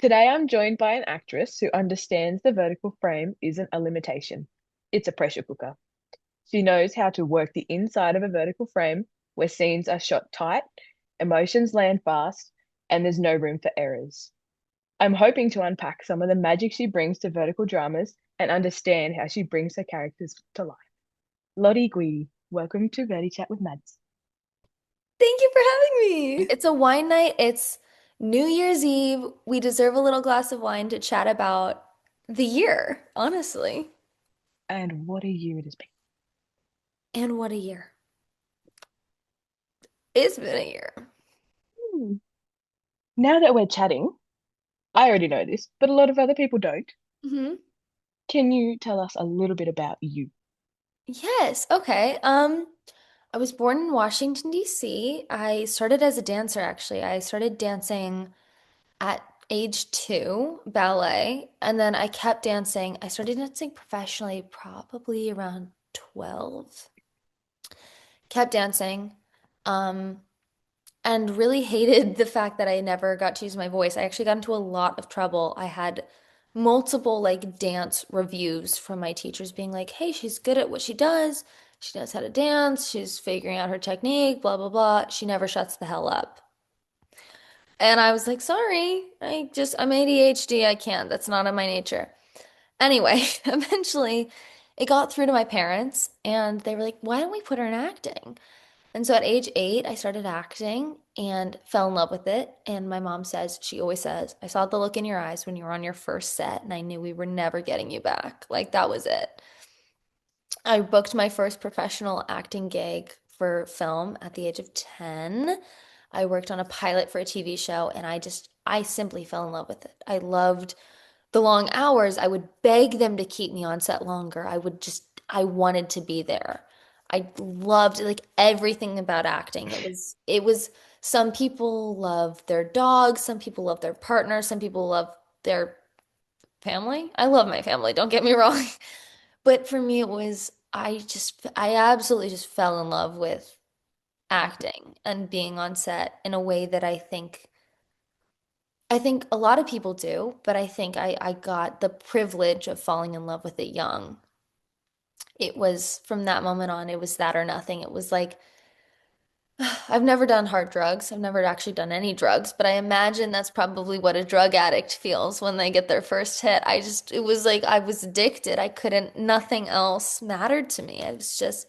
Today I'm joined by an actress who understands the vertical frame isn't a limitation, it's a pressure cooker. She knows how to work the inside of a vertical frame where scenes are shot tight, emotions land fast, and there's no room for errors. I'm hoping to unpack some of the magic she brings to vertical dramas and understand how she brings her characters to life. Lottie Guidi, welcome to Verdi Chat with Mads. Thank you for having me. It's a wine night. It's New Year's Eve. We deserve a little glass of wine to chat about the year, honestly. And what a year it has been. And what a year. It's been a year. Hmm. Now that we're chatting, I already know this, but a lot of other people don't. hmm Can you tell us a little bit about you? Yes, okay. I was born in Washington, D.C. I started as a dancer, actually. I started dancing at age 2, ballet, and then I kept dancing. I started dancing professionally probably around 12. Kept dancing. Um, and really hated the fact that I never got to use my voice. I actually got into a lot of trouble. I had multiple like dance reviews from my teachers being like, "Hey, she's good at what she does. She knows how to dance. She's figuring out her technique, blah blah blah. She never shuts the hell up." And I was like, "Sorry. I'm ADHD. I can't. That's not in my nature." Anyway, eventually it got through to my parents and they were like, "Why don't we put her in acting?" And so at age 8, I started acting and fell in love with it. And my mom says, she always says, I saw the look in your eyes when you were on your first set, and I knew we were never getting you back. Like that was it. I booked my first professional acting gig for film at the age of 10. I worked on a pilot for a TV show, and I simply fell in love with it. I loved the long hours. I would beg them to keep me on set longer. I wanted to be there. I loved like everything about acting. It was some people love their dogs, some people love their partner, some people love their family. I love my family, don't get me wrong. But for me it was I absolutely just fell in love with acting and being on set in a way that I think a lot of people do, but I think I got the privilege of falling in love with it young. It was from that moment on, it was that or nothing. It was like, I've never done hard drugs. I've never actually done any drugs, but I imagine that's probably what a drug addict feels when they get their first hit. It was like I was addicted. Nothing else mattered to me. It was just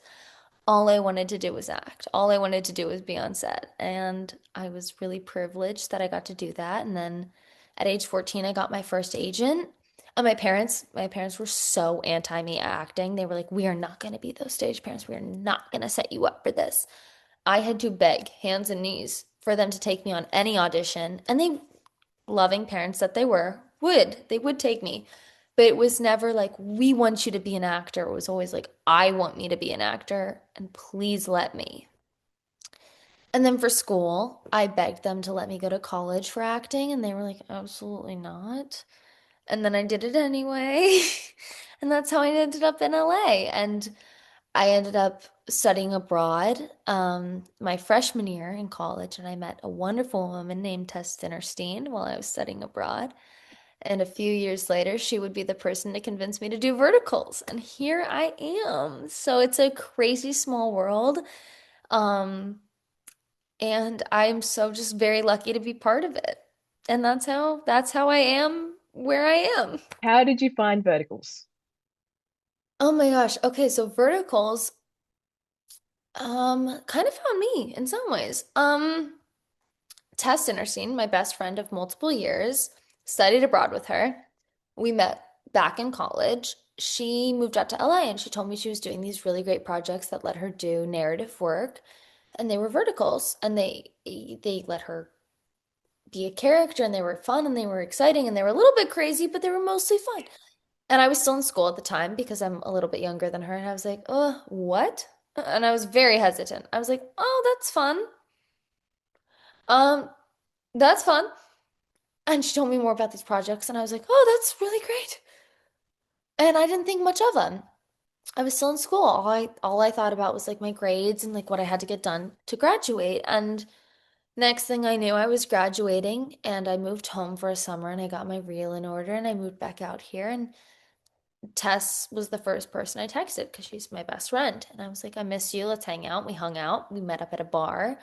all I wanted to do was act. All I wanted to do was be on set. And I was really privileged that I got to do that. And then at age 14, I got my first agent. And my parents were so anti me acting. They were like, "We are not going to be those stage parents. We are not going to set you up for this." I had to beg hands and knees for them to take me on any audition. And they, loving parents that they would take me. But it was never like, "We want you to be an actor." It was always like, "I want me to be an actor and please let me." And then for school, I begged them to let me go to college for acting, and they were like, "Absolutely not." And then I did it anyway. And that's how I ended up in LA. And I ended up studying abroad my freshman year in college, and I met a wonderful woman named Tess Finnerstein while I was studying abroad. And a few years later, she would be the person to convince me to do verticals. And here I am. So it's a crazy small world. Um, and I'm so just very lucky to be part of it. And that's how I am where I am. How did you find verticals? Oh my gosh. Okay, so verticals kind of found me in some ways. Tess Dinnerstein, my best friend of multiple years, studied abroad with her. We met back in college. She moved out to LA and she told me she was doing these really great projects that let her do narrative work, and they were verticals, and they let her be a character, and they were fun and they were exciting and they were a little bit crazy, but they were mostly fun. And I was still in school at the time because I'm a little bit younger than her, and I was like, what?" And I was very hesitant. I was like, "Oh, that's fun. Um, that's fun." And she told me more about these projects, and I was like, "Oh, that's really great." And I didn't think much of them. I was still in school. All I thought about was like my grades and like what I had to get done to graduate. And Next thing I knew, I was graduating and I moved home for a summer and I got my reel in order and I moved back out here. And Tess was the first person I texted because she's my best friend. And I was like, I miss you. Let's hang out. We hung out. We met up at a bar.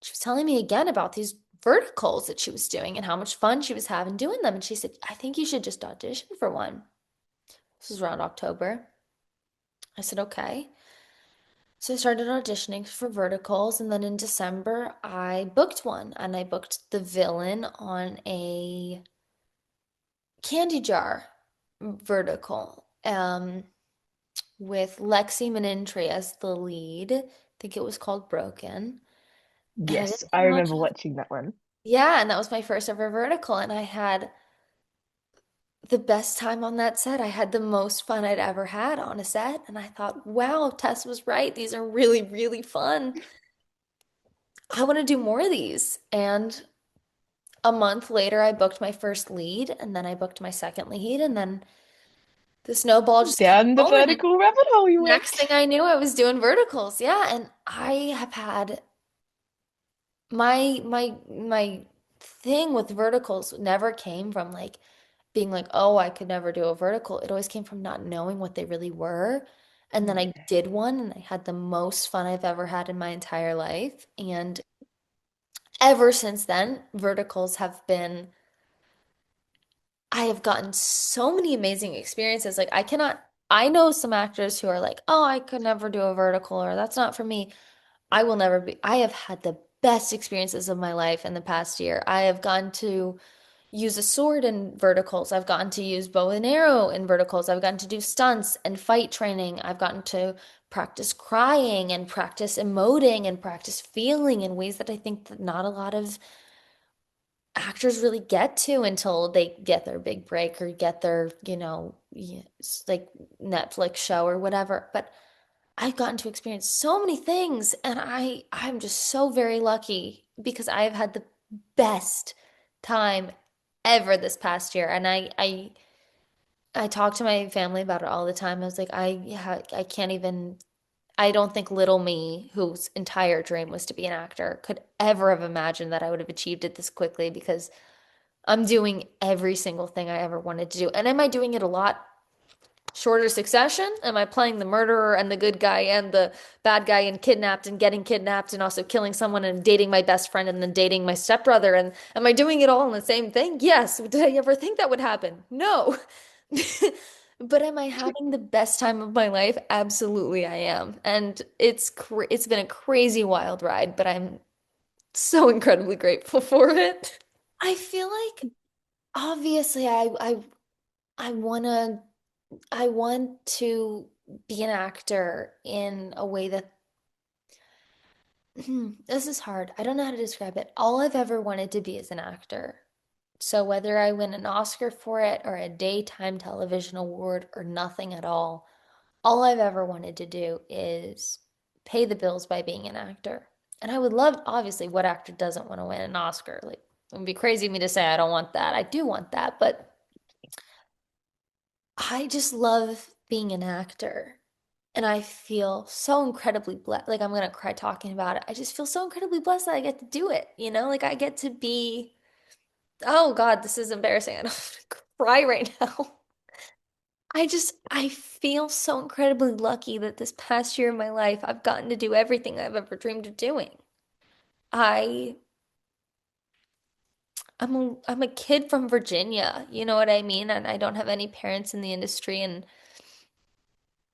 She was telling me again about these verticals that she was doing and how much fun she was having doing them. And she said, I think you should just audition for one. This was around October. I said, okay. So I started auditioning for verticals, and then in December, I booked one, and I booked the villain on a candy jar vertical, with Lexi Manintri as the lead. I think it was called Broken. And I Yes, didn't I think much remember of, watching that one. yeah, and that was my first ever vertical, and I had the best time on that set. I had the most fun I'd ever had on a set, and I thought, wow, Tess was right. These are really, really fun. I want to do more of these. And a month later, I booked my first lead, and then I booked my second lead, and then the snowball just kept Down the rolling. And vertical rabbit hole you next thing went. I knew, I was doing verticals. Yeah, and I have had my thing with verticals never came from like being like, oh, I could never do a vertical. It always came from not knowing what they really were. And then I Yeah. did one, and I had the most fun I've ever had in my entire life. And ever since then, verticals have been I have gotten so many amazing experiences. Like, I know some actors who are like, oh, I could never do a vertical or that's not for me. I will never be. I have had the best experiences of my life in the past year. I have gotten to use a sword in verticals. I've gotten to use bow and arrow in verticals. I've gotten to do stunts and fight training. I've gotten to practice crying and practice emoting and practice feeling in ways that I think that not a lot of actors really get to until they get their big break or get their, like Netflix show or whatever. But I've gotten to experience so many things and I'm just so very lucky because I've had the best time ever this past year. And I talk to my family about it all the time. I was like, I can't even I don't think little me, whose entire dream was to be an actor, could ever have imagined that I would have achieved it this quickly because I'm doing every single thing I ever wanted to do. And am I doing it a lot shorter succession? Am I playing the murderer and the good guy and the bad guy and kidnapped and getting kidnapped and also killing someone and dating my best friend and then dating my stepbrother? And am I doing it all in the same thing? Yes. Did I ever think that would happen? No. But am I having the best time of my life? Absolutely, I am. And it's been a crazy wild ride, but I'm so incredibly grateful for it. I feel like obviously I I want to be an actor in a way that this is hard. I don't know how to describe it. All I've ever wanted to be is an actor. So whether I win an Oscar for it or a daytime television award or nothing at all I've ever wanted to do is pay the bills by being an actor. And I would love, obviously, what actor doesn't want to win an Oscar? Like, it would be crazy of me to say I don't want that. I do want that, but I just love being an actor. And I feel so incredibly blessed. Like, I'm gonna cry talking about it. I just feel so incredibly blessed that I get to do it. Like I get to be, oh God, this is embarrassing. I don't want to cry right now. I feel so incredibly lucky that this past year of my life, I've gotten to do everything I've ever dreamed of doing. I, I'm a kid from Virginia, you know what I mean? And I don't have any parents in the industry, and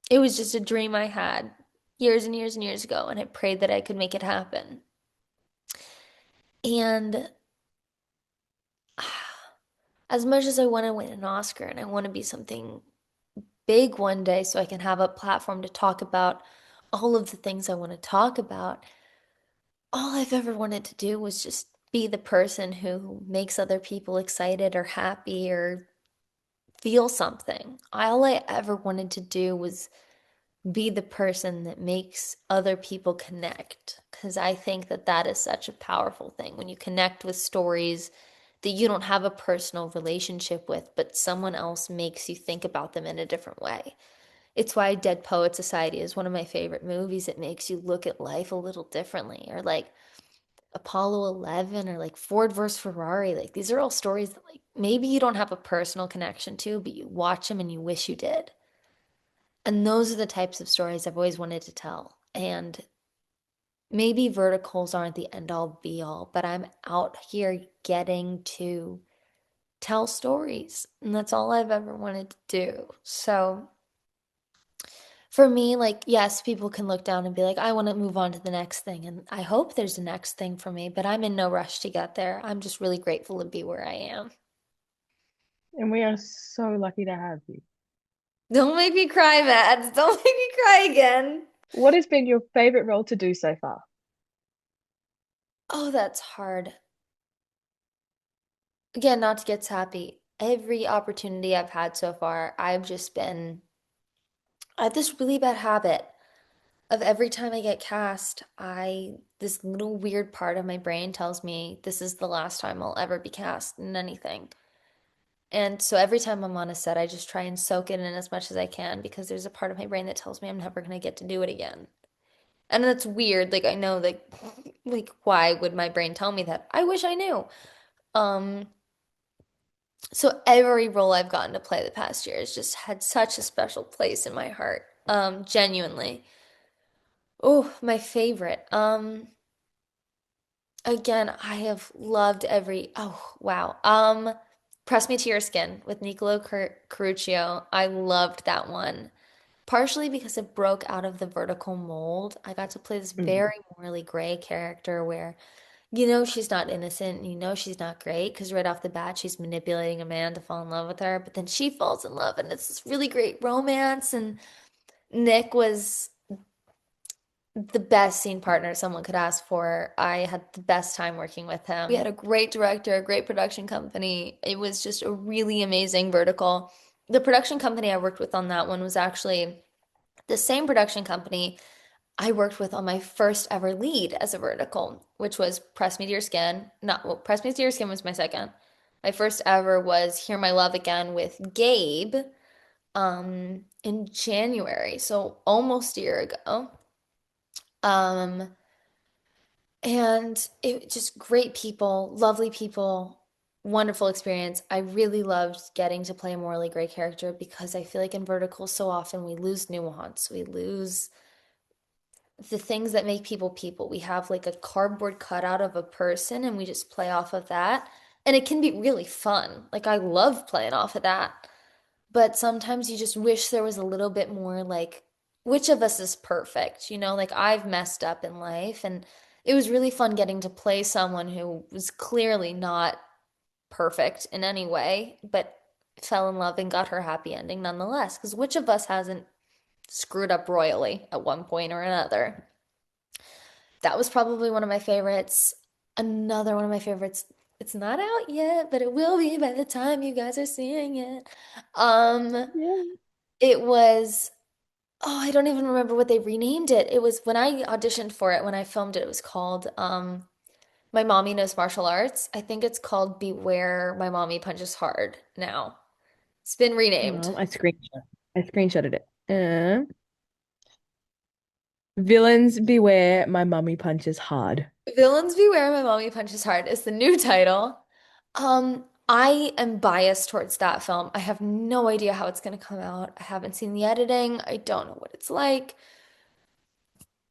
it was just a dream I had years and years and years ago, and I prayed that I could make it happen. And as much as I want to win an Oscar and I want to be something big one day so I can have a platform to talk about all of the things I want to talk about, all I've ever wanted to do was just be the person who makes other people excited or happy or feel something. All I ever wanted to do was be the person that makes other people connect. Because I think that that is such a powerful thing when you connect with stories that you don't have a personal relationship with, but someone else makes you think about them in a different way. It's why Dead Poet Society is one of my favorite movies. It makes you look at life a little differently, or like Apollo 11 or like Ford versus Ferrari. Like these are all stories that like maybe you don't have a personal connection to, but you watch them and you wish you did. And those are the types of stories I've always wanted to tell. And maybe verticals aren't the end all be all, but I'm out here getting to tell stories. And that's all I've ever wanted to do. So for me, like, yes, people can look down and be like, I want to move on to the next thing. And I hope there's a next thing for me, but I'm in no rush to get there. I'm just really grateful to be where I am. And we are so lucky to have you. Don't make me cry, Mads. Don't make me cry again. What has been your favorite role to do so far? Oh, that's hard. Again, not to get sappy. Every opportunity I've had so far, I have this really bad habit of every time I get cast, this little weird part of my brain tells me this is the last time I'll ever be cast in anything. And so every time I'm on a set, I just try and soak it in as much as I can because there's a part of my brain that tells me I'm never gonna get to do it again. And that's weird. Like I know like why would my brain tell me that? I wish I knew. Um, so every role I've gotten to play the past year has just had such a special place in my heart. Genuinely. Oh, my favorite. Again, I have loved oh wow. Press Me to Your Skin with Caruccio. I loved that one. Partially because it broke out of the vertical mold. I got to play this Mm. very morally gray character where you know she's not innocent, and you know she's not great because right off the bat she's manipulating a man to fall in love with her, but then she falls in love and it's this really great romance and Nick was the best scene partner someone could ask for. I had the best time working with him. We had a great director, a great production company. It was just a really amazing vertical. The production company I worked with on that one was actually the same production company I worked with on my first ever lead as a vertical, which was Press Me to Your Skin. Not, well, Press Me to Your Skin was my second. My first ever was Hear My Love Again with Gabe in January, so almost a year ago. Um, And it just great people, lovely people, wonderful experience. I really loved getting to play a morally gray character because I feel like in verticals so often we lose nuance. We lose the things that make people people. We have like a cardboard cutout of a person and we just play off of that. And it can be really fun. Like I love playing off of that. But sometimes you just wish there was a little bit more like, which of us is perfect? You know, like I've messed up in life, and it was really fun getting to play someone who was clearly not perfect in any way, but fell in love and got her happy ending nonetheless. Because which of us hasn't screwed up royally at one point or another? That was probably one of my favorites. Another one of my favorites, it's not out yet, but it will be by the time you guys are seeing it. Um, Yeah. it was, oh, I don't even remember what they renamed it. It was when I auditioned for it, when I filmed it, it was called My Mommy Knows Martial Arts. I think it's called Beware My Mommy Punches Hard now. It's been renamed. I screenshot. I screenshotted it. Villains beware, my mummy punches hard. Villains Beware My Mommy Punches Hard is the new title. I am biased towards that film. I have no idea how it's going to come out. I haven't seen the editing. I don't know what it's like.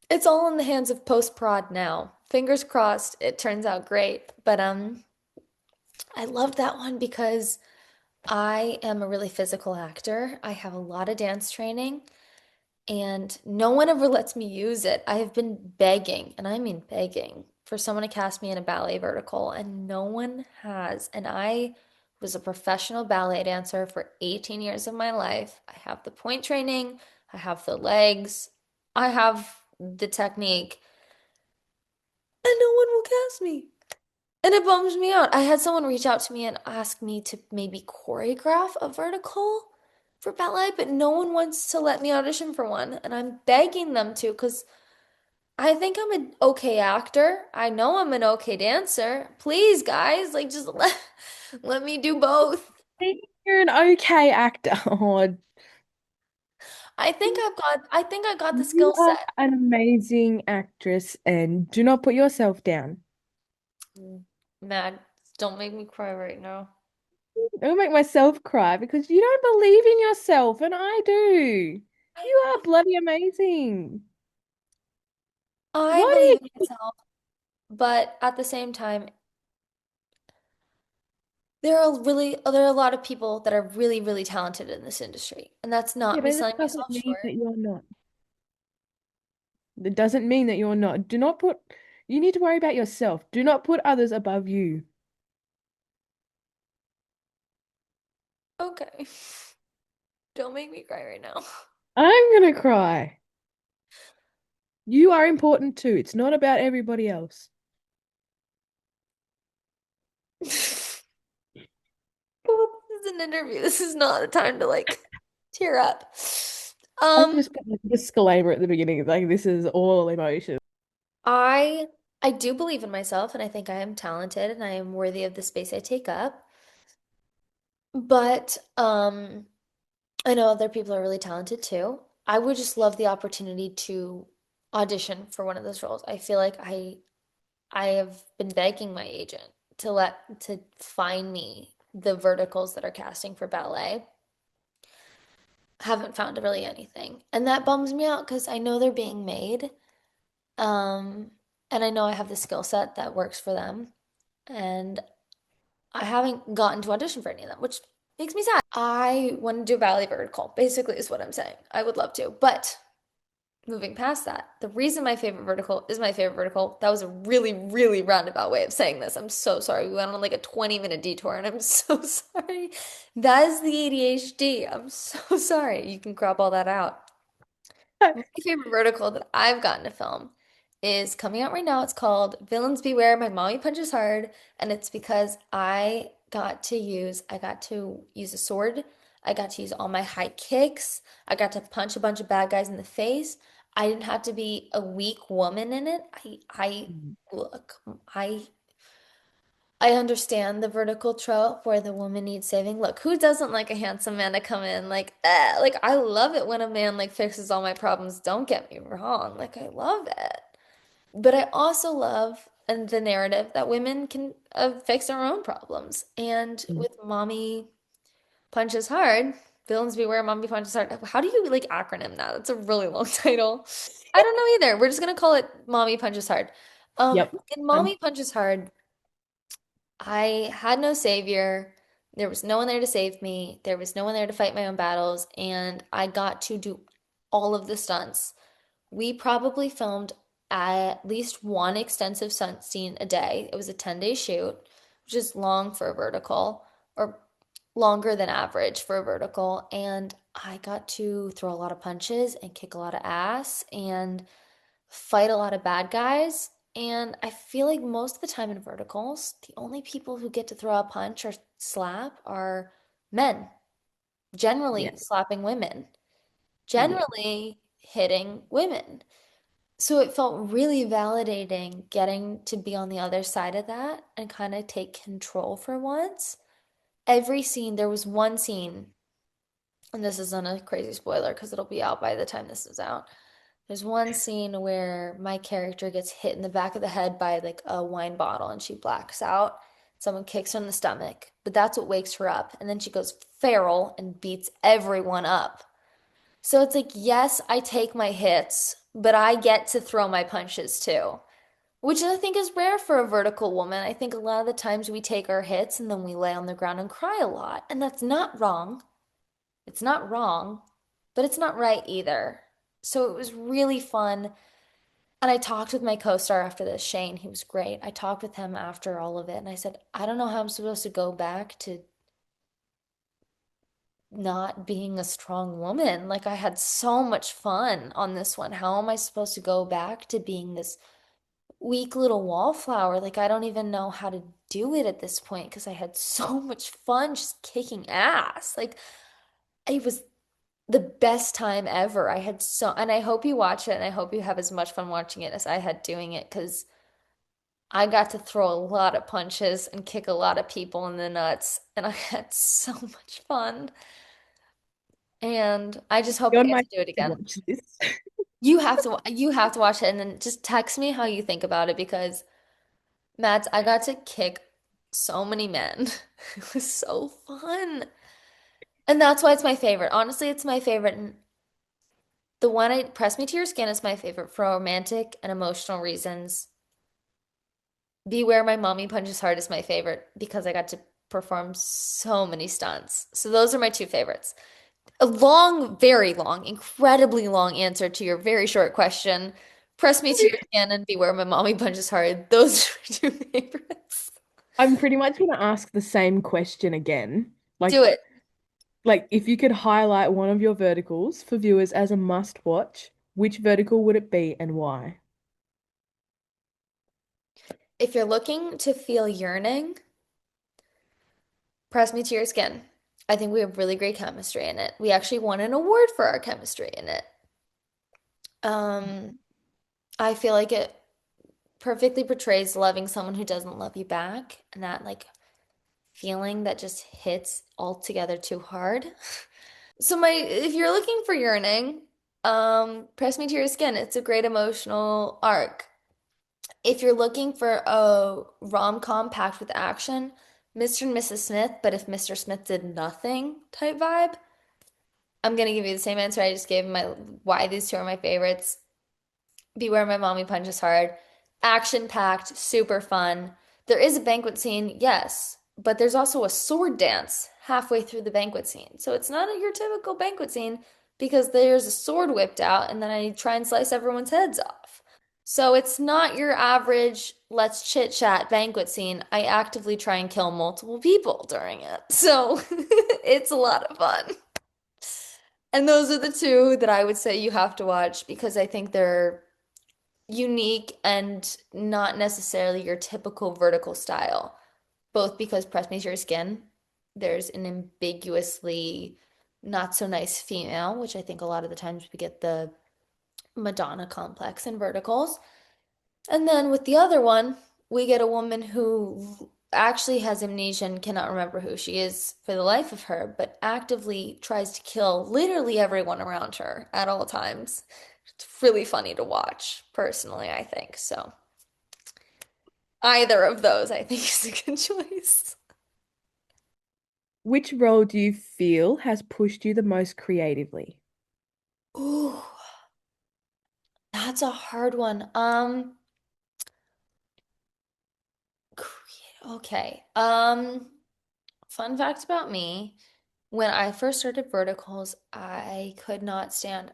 It's all in the hands of post-prod now. Fingers crossed it turns out great. But I love that one because I am a really physical actor. I have a lot of dance training and no one ever lets me use it. I have been begging, and I mean begging, for someone to cast me in a ballet vertical, and no one has. And I was a professional ballet dancer for 18 years of my life. I have the point training, I have the legs, I have the technique, and no one will cast me. And it bums me out. I had someone reach out to me and ask me to maybe choreograph a vertical for ballet, but no one wants to let me audition for one. And I'm begging them to because I think I'm an okay actor. I know I'm an okay dancer. Please, guys, like just let me do both. Think you're an okay actor. Oh, I think I got the you skill are set. an amazing actress and do not put yourself down. Mm. Mad. Don't make me cry right now. Don't make myself cry because you don't believe in yourself, and I do. I, You are bloody amazing. I Why believe in do you myself, but at the same time, there are a lot of people that are really, really talented in this industry, and that's Yeah, not me but that selling doesn't myself mean short. that you're not. It doesn't mean that you're not. Do not put, you need to worry about yourself. Do not put others above you. Okay. Don't make me cry right now. I'm gonna cry. You are important too. It's not about everybody else. Well, this is an interview. This is not the time to like tear up. I Um, just put like a disclaimer at the beginning, like this is all emotion. I I do believe in myself and I think I am talented and I am worthy of the space I take up. But I know other people are really talented too. I would just love the opportunity to audition for one of those roles. I feel like I have been begging my agent to find me the verticals that are casting for ballet. Haven't found really anything. And that bums me out because I know they're being made. Um, and I know I have the skill set that works for them. And I haven't gotten to audition for any of them, which makes me sad. I want to do a ballet vertical, basically, is what I'm saying. I would love to. But moving past that, the reason my favorite vertical is my favorite vertical, that was a really, really roundabout way of saying this. I'm so sorry. We went on like a 20-minute detour, and I'm so sorry. That is the ADHD. I'm so sorry. You can crop all that out. My favorite vertical that I've gotten to film is coming out right now. It's called Villains Beware, My Mommy Punches Hard, and it's because I got to use a sword. I got to use all my high kicks. I got to punch a bunch of bad guys in the face. I didn't have to be a weak woman in it. Look, I understand the vertical trope where the woman needs saving. Look, who doesn't like a handsome man to come in? Like I love it when a man like fixes all my problems. Don't get me wrong. Like I love it. But I also love and the narrative that women can fix their own problems. And Mm. with Mommy Punches Hard, Villains Beware, Mommy Punches Hard. How do you like acronym that? That's a really long title. I don't know either. We're just gonna call it Mommy Punches Hard. Yep. In Um, Mommy Punches Hard, I had no savior. There was no one there to save me. There was no one there to fight my own battles, and I got to do all of the stunts. We probably filmed at least one extensive stunt scene a day. It was a 10-day shoot, which is long for a vertical, or longer than average for a vertical. And I got to throw a lot of punches and kick a lot of ass and fight a lot of bad guys. And I feel like most of the time in verticals, the only people who get to throw a punch or slap are men, yeah, generally slapping women, yeah. generally hitting women. So it felt really validating getting to be on the other side of that and kind of take control for once. Every scene, there was one scene, and this isn't a crazy spoiler because it'll be out by the time this is out. There's one scene where my character gets hit in the back of the head by like a wine bottle and she blacks out. Someone kicks her in the stomach, but that's what wakes her up. And then she goes feral and beats everyone up. So it's like, yes, I take my hits, but I get to throw my punches too, which I think is rare for a vertical woman. I think a lot of the times we take our hits and then we lay on the ground and cry a lot. And that's not wrong. It's not wrong, but it's not right either. So it was really fun. And I talked with my co-star after this, Shane. He was great. I talked with him after all of it, and I said, I don't know how I'm supposed to go back to not being a strong woman. Like, I had so much fun on this one. How am I supposed to go back to being this weak little wallflower? Like, I don't even know how to do it at this point because I had so much fun just kicking ass. Like, it was the best time ever. I had so, and I hope you watch it, and I hope you have as much fun watching it as I had doing it because I got to throw a lot of punches and kick a lot of people in the nuts, and I had so much fun. And I just hope You're I on get my to do it to again. watch this. You have to watch it and then just text me how you think about it because Mads, I got to kick so many men. It was so fun. And that's why it's my favorite. Honestly, it's my favorite. And the one I Press Me to Your Skin is my favorite for romantic and emotional reasons. Beware My Mommy Punches Hard is my favorite because I got to perform so many stunts. So those are my two favorites. A long, very long, incredibly long answer to your very short question. Press Me to Your Skin and Beware My Mommy Punches Hard. Those are my two favorites. I'm pretty much going to ask the same question again. Do it. Like if you could highlight one of your verticals for viewers as a must watch, which vertical would it be and why? If you're looking to feel yearning, Press Me to Your Skin. I think we have really great chemistry in it. We actually won an award for our chemistry in it. Um, I feel like it perfectly portrays loving someone who doesn't love you back and that like feeling that just hits altogether too hard. So my if you're looking for yearning, Press Me to Your Skin. It's a great emotional arc. If you're looking for a rom-com packed with action, Mr. and Mrs. Smith, but if Mr. Smith did nothing type vibe, I'm gonna give you the same answer I just gave my why these two are my favorites. Beware My Mommy Punches Hard. Action packed, super fun. There is a banquet scene, yes, but there's also a sword dance halfway through the banquet scene. So it's not your typical banquet scene because there's a sword whipped out and then I try and slice everyone's heads off. So it's not your average let's chit chat banquet scene. I actively try and kill multiple people during it. So it's a lot of fun. And those are the two that I would say you have to watch because I think they're unique and not necessarily your typical vertical style. Both because Press Me to Your Skin, there's an ambiguously not so nice female, which I think a lot of the times we get the Madonna complex in verticals. And then with the other one, we get a woman who actually has amnesia and cannot remember who she is for the life of her, but actively tries to kill literally everyone around her at all times. It's really funny to watch, personally, I think. So either of those, I think, is a good choice. Which role do you feel has pushed you the most creatively? Ooh, that's a hard one. Okay. Fun fact about me, when I first started verticals, I could not stand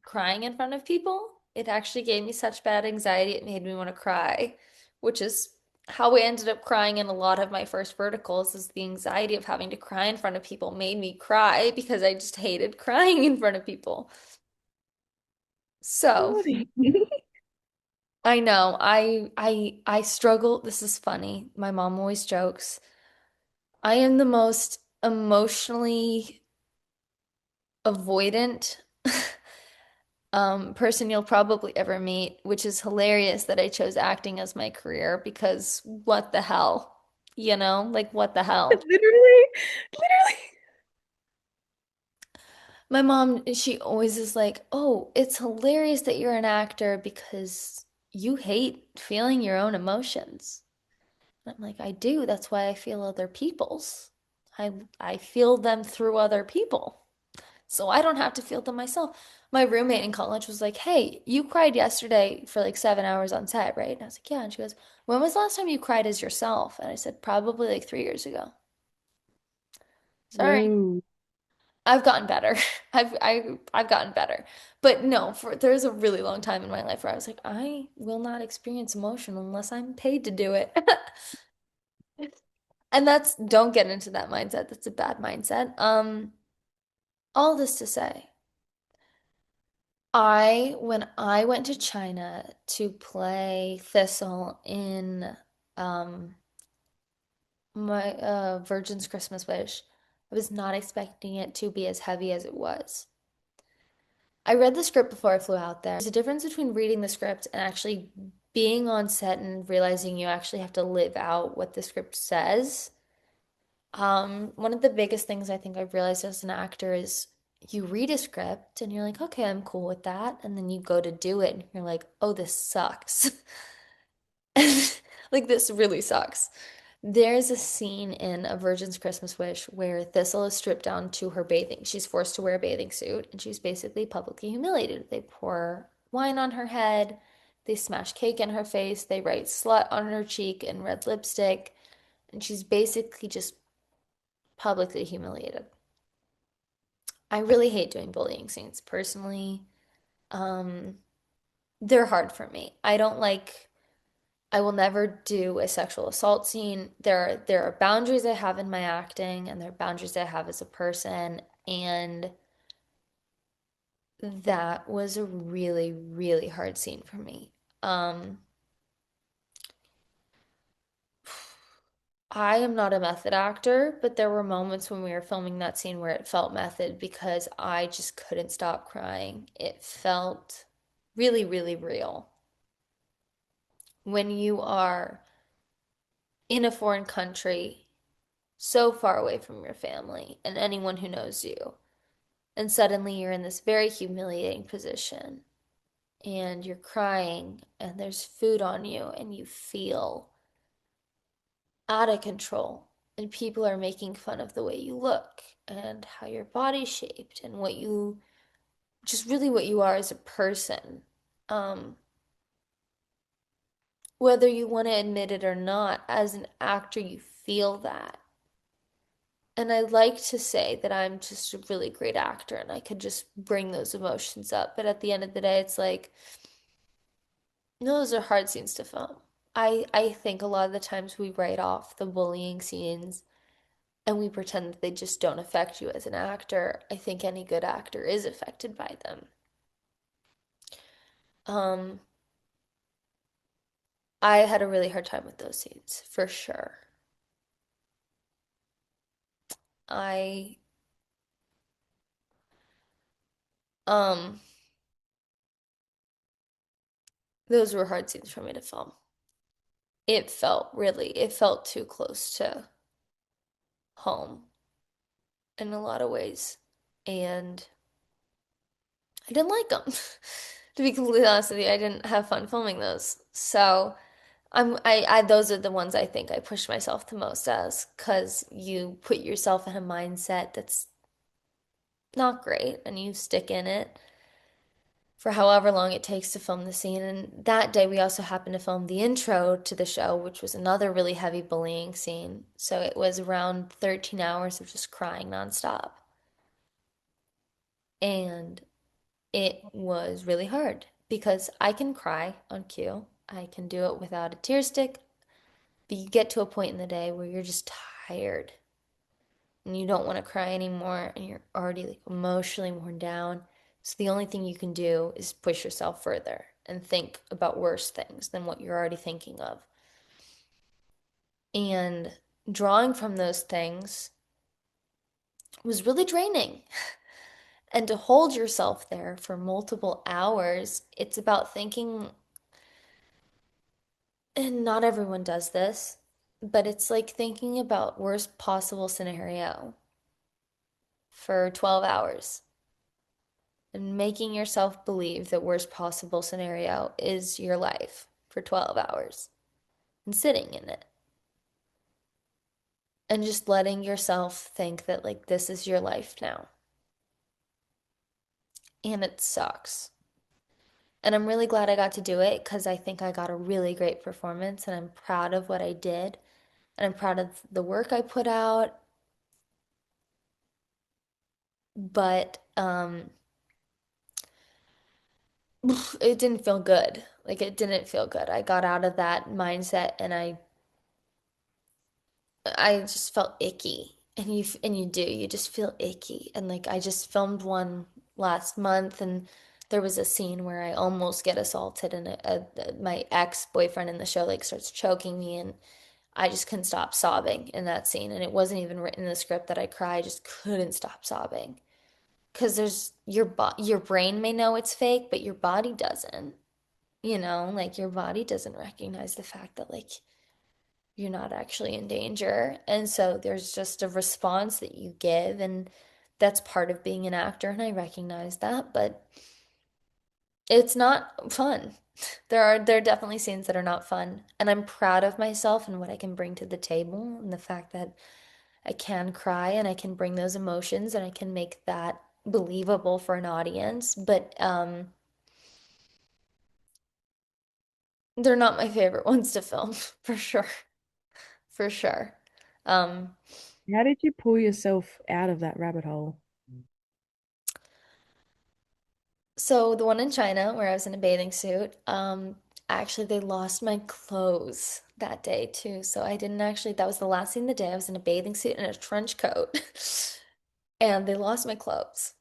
crying in front of people. It actually gave me such bad anxiety, it made me want to cry, which is how I ended up crying in a lot of my first verticals, is the anxiety of having to cry in front of people made me cry because I just hated crying in front of people. So, Lottie. I know, I struggle. This is funny. My mom always jokes. I am the most emotionally avoidant person you'll probably ever meet, which is hilarious that I chose acting as my career because what the hell? You know, like what the hell? Literally, literally. My mom, she always is like, "Oh, it's hilarious that you're an actor because you hate feeling your own emotions." And I'm like, "I do. That's why I feel other people's. I feel them through other people." So I don't have to feel them myself. My roommate in college was like, "Hey, you cried yesterday for like 7 hours on set, right?" And I was like, "Yeah." And she goes, "When was the last time you cried as yourself?" And I said, "Probably like 3 years ago." Sorry. Whoa. I've gotten better. I've gotten better. But no, there's a really long time in my life where I was like, I will not experience emotion unless I'm paid to do it. And that's don't get into that mindset. That's a bad mindset. All this to say, when I went to China to play Thistle in um my Virgin's Christmas Wish, I was not expecting it to be as heavy as it was. I read the script before I flew out there. There's a difference between reading the script and actually being on set and realizing you actually have to live out what the script says. One of the biggest things I think I've realized as an actor is you read a script and you're like, okay, I'm cool with that. And then you go to do it and you're like, oh, this sucks. Like this really sucks. There's a scene in A Virgin's Christmas Wish where Thistle is stripped down to her bathing. She's forced to wear a bathing suit and she's basically publicly humiliated. They pour wine on her head, they smash cake in her face, they write slut on her cheek in red lipstick, and she's basically just publicly humiliated. I really hate doing bullying scenes personally. Um, they're hard for me. I will never do a sexual assault scene. There are boundaries I have in my acting and there are boundaries I have as a person, and that was a really, really hard scene for me. Um, I am not a method actor, but there were moments when we were filming that scene where it felt method because I just couldn't stop crying. It felt really, really real. When you are in a foreign country, so far away from your family and anyone who knows you, and suddenly you're in this very humiliating position and you're crying and there's food on you and you feel out of control and people are making fun of the way you look and how your body's shaped and what you just really what you are as a person. Um, Whether you want to admit it or not, as an actor, you feel that. And I like to say that I'm just a really great actor and I could just bring those emotions up. But at the end of the day, it's like, no, those are hard scenes to film. I think a lot of the times we write off the bullying scenes and we pretend that they just don't affect you as an actor. I think any good actor is affected by them. Um, I had a really hard time with those scenes, for sure. I, um, those were hard scenes for me to film. It felt too close to home in a lot of ways. And I didn't like them. To be completely honest with you, I didn't have fun filming those. So those are the ones I think I pushed myself the most as, because you put yourself in a mindset that's not great and you stick in it for however long it takes to film the scene. And that day we also happened to film the intro to the show, which was another really heavy bullying scene. So it was around 13 hours of just crying nonstop. And it was really hard because I can cry on cue. I can do it without a tear stick, but you get to a point in the day where you're just tired and you don't want to cry anymore and you're already like emotionally worn down. So the only thing you can do is push yourself further and think about worse things than what you're already thinking of. And drawing from those things was really draining. And to hold yourself there for multiple hours, it's about thinking, and not everyone does this, but it's like thinking about worst possible scenario for 12 hours and making yourself believe that worst possible scenario is your life for 12 hours and sitting in it and just letting yourself think that like this is your life now. And it sucks. And I'm really glad I got to do it because I think I got a really great performance and I'm proud of what I did and I'm proud of the work I put out. But it didn't feel good. Like it didn't feel good. I got out of that mindset and I just felt icky. And you do. You just feel icky. And like I just filmed one last month and there was a scene where I almost get assaulted and my ex-boyfriend in the show like starts choking me and I just couldn't stop sobbing in that scene and it wasn't even written in the script that I cry. I just couldn't stop sobbing. 'Cause there's your brain may know it's fake, but your body doesn't. Like your body doesn't recognize the fact that like you're not actually in danger. And so there's just a response that you give, and that's part of being an actor, and I recognize that. But It's not fun. There are definitely scenes that are not fun, and I'm proud of myself and what I can bring to the table and the fact that I can cry and I can bring those emotions and I can make that believable for an audience, but they're not my favorite ones to film for sure. For sure. Um How did you pull yourself out of that rabbit hole? So the one in China where I was in a bathing suit, actually they lost my clothes that day too. So I didn't actually, that was the last scene of the day. I was in a bathing suit and a trench coat. And they lost my clothes.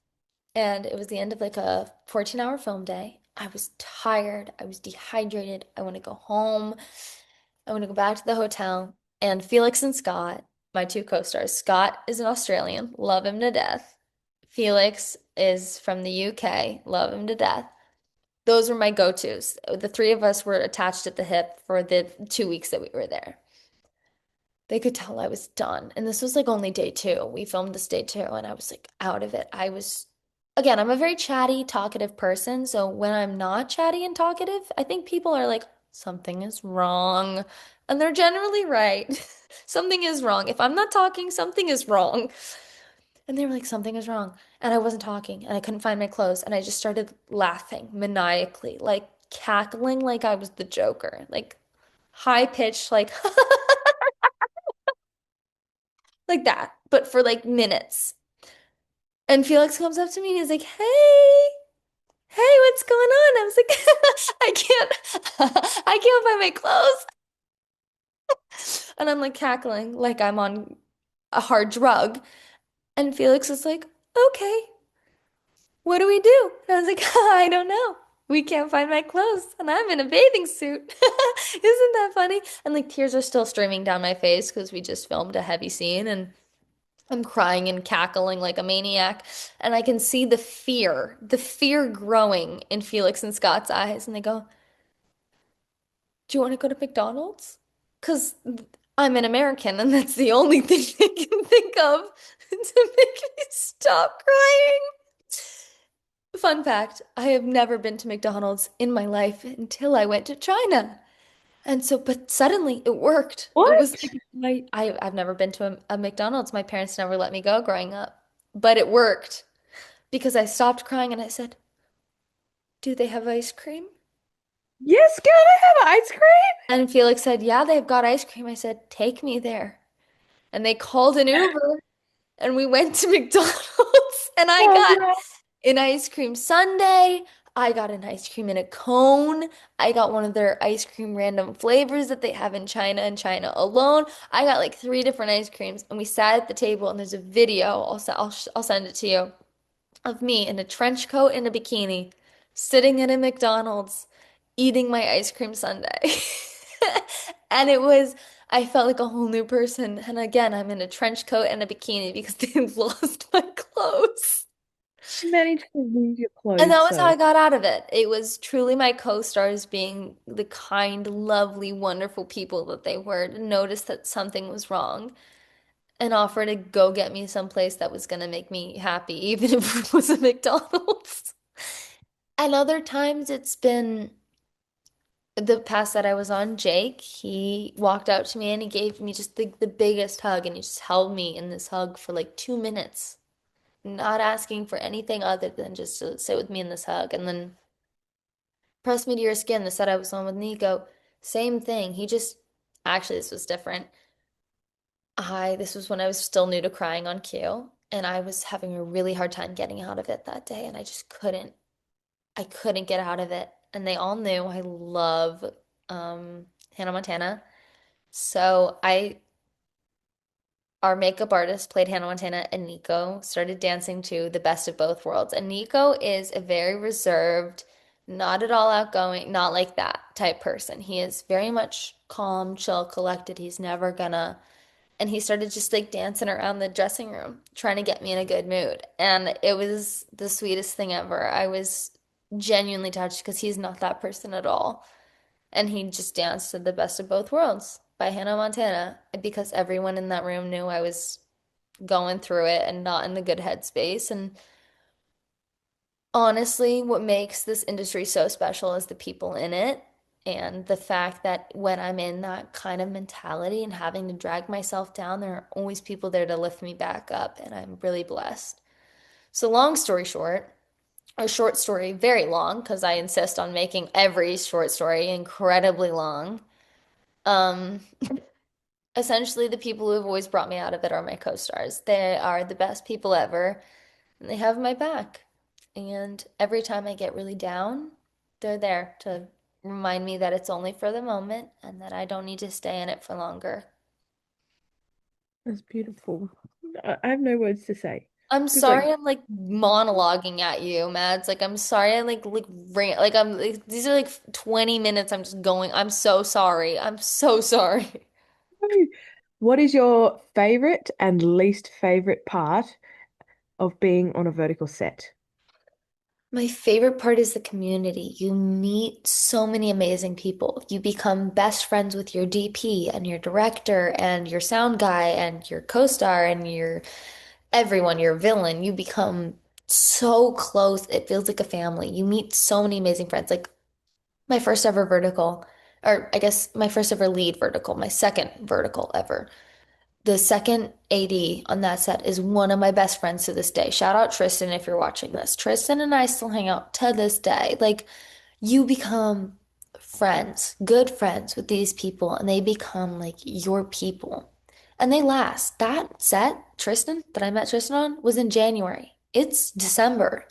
And it was the end of like a 14-hour film day. I was tired. I was dehydrated. I want to go home. I want to go back to the hotel. And Felix and Scott, my two co-stars, Scott is an Australian, love him to death. Felix is from the UK, love him to death. Those were my go-tos. The three of us were attached at the hip for the 2 weeks that we were there. They could tell I was done. And this was like only day two. We filmed this day two, and I was like out of it. Again, I'm a very chatty, talkative person. So when I'm not chatty and talkative, I think people are like, something is wrong. And they're generally right. Something is wrong. If I'm not talking, something is wrong. And they were like, something is wrong. And I wasn't talking and I couldn't find my clothes. And I just started laughing maniacally, like cackling like I was the Joker, like high pitched, like, like that, but for like minutes. And Felix comes up to me and he's like, hey, what's going on? I was like, I I can't find my clothes. And I'm like cackling like I'm on a hard drug. And Felix is like, okay, what do we do? And I was like, I don't know. We can't find my clothes, and I'm in a bathing suit. Isn't that funny? And like tears are still streaming down my face because we just filmed a heavy scene, and I'm crying and cackling like a maniac. And I can see the fear growing in Felix and Scott's eyes. And they go, do you want to go to McDonald's? Because I'm an American, and that's the only thing they can think of to make me stop crying. Fun fact, I have never been to McDonald's in my life until I went to China. And so, but suddenly it worked. It was What? like I've never been to a McDonald's. My parents never let me go growing up. But it worked because I stopped crying and I said, do they have ice cream? Yes, can I have ice cream? And Felix said, yeah, they've got ice cream. I said, take me there. And they called an Uber and we went to McDonald's and I Oh got no. an ice cream sundae. I got an ice cream in a cone. I got one of their ice cream random flavors that they have in China and China alone. I got like three different ice creams, and we sat at the table. And there's a video. I'll send it to you of me in a trench coat and a bikini, sitting in a McDonald's, eating my ice cream sundae. And I felt like a whole new person. And again, I'm in a trench coat and a bikini because they lost my clothes. You managed to lose your And that clothes, was how so. I got out of it. It was truly my co-stars being the kind, lovely, wonderful people that they were to notice that something was wrong and offer to go get me someplace that was going to make me happy, even if it was a McDonald's. And other times it's been the past that I was on, Jake, he walked out to me and he gave me just the biggest hug and he just held me in this hug for like 2 minutes, not asking for anything other than just to sit with me in this hug. And then press me to your skin, the set I was on with Nico, same thing. Actually, this was different. This was when I was still new to crying on cue, and I was having a really hard time getting out of it that day, and I couldn't get out of it. And they all knew I love Hannah Montana. So our makeup artist played Hannah Montana, and Nico started dancing to The Best of Both Worlds. And Nico is a very reserved, not at all outgoing, not like that type person. He is very much calm, chill, collected. He's never gonna. And he started just like dancing around the dressing room, trying to get me in a good mood. And it was the sweetest thing ever. I was genuinely touched because he's not that person at all. And he just danced to The Best of Both Worlds by Hannah Montana because everyone in that room knew I was going through it and not in the good headspace. And Honestly, what makes this industry so special is the people in it and the fact that when I'm in that kind of mentality and having to drag myself down, there are always people there to lift me back up, and I'm really blessed. So, long story short, or short story, very long, because I insist on making every short story incredibly long. Um, Essentially, the people who have always brought me out of it are my co-stars. They are the best people ever, and they have my back. And every time I get really down, they're there to remind me that it's only for the moment and that I don't need to stay in it for longer. That's beautiful. I have no words to say. I'm Because like sorry I'm like monologuing at you, Mads. Like I'm sorry I like rant like I'm like, these are like 20 minutes I'm just going. I'm so sorry. I'm so sorry. what is your favorite and least favorite part of being on a vertical set? My favorite part is the community. You meet so many amazing people. You become best friends with your DP and your director and your sound guy and your co-star and your everyone, your villain. You become so close. It feels like a family. You meet so many amazing friends. Like my first ever vertical, or I guess my first ever lead vertical, my second vertical ever. The second AD on that set is one of my best friends to this day. Shout out Tristan if you're watching this. Tristan and I still hang out to this day. Like, you become friends, good friends with these people, and they become like your people. And they last. That set, Tristan, that I met Tristan on, was in January. It's December,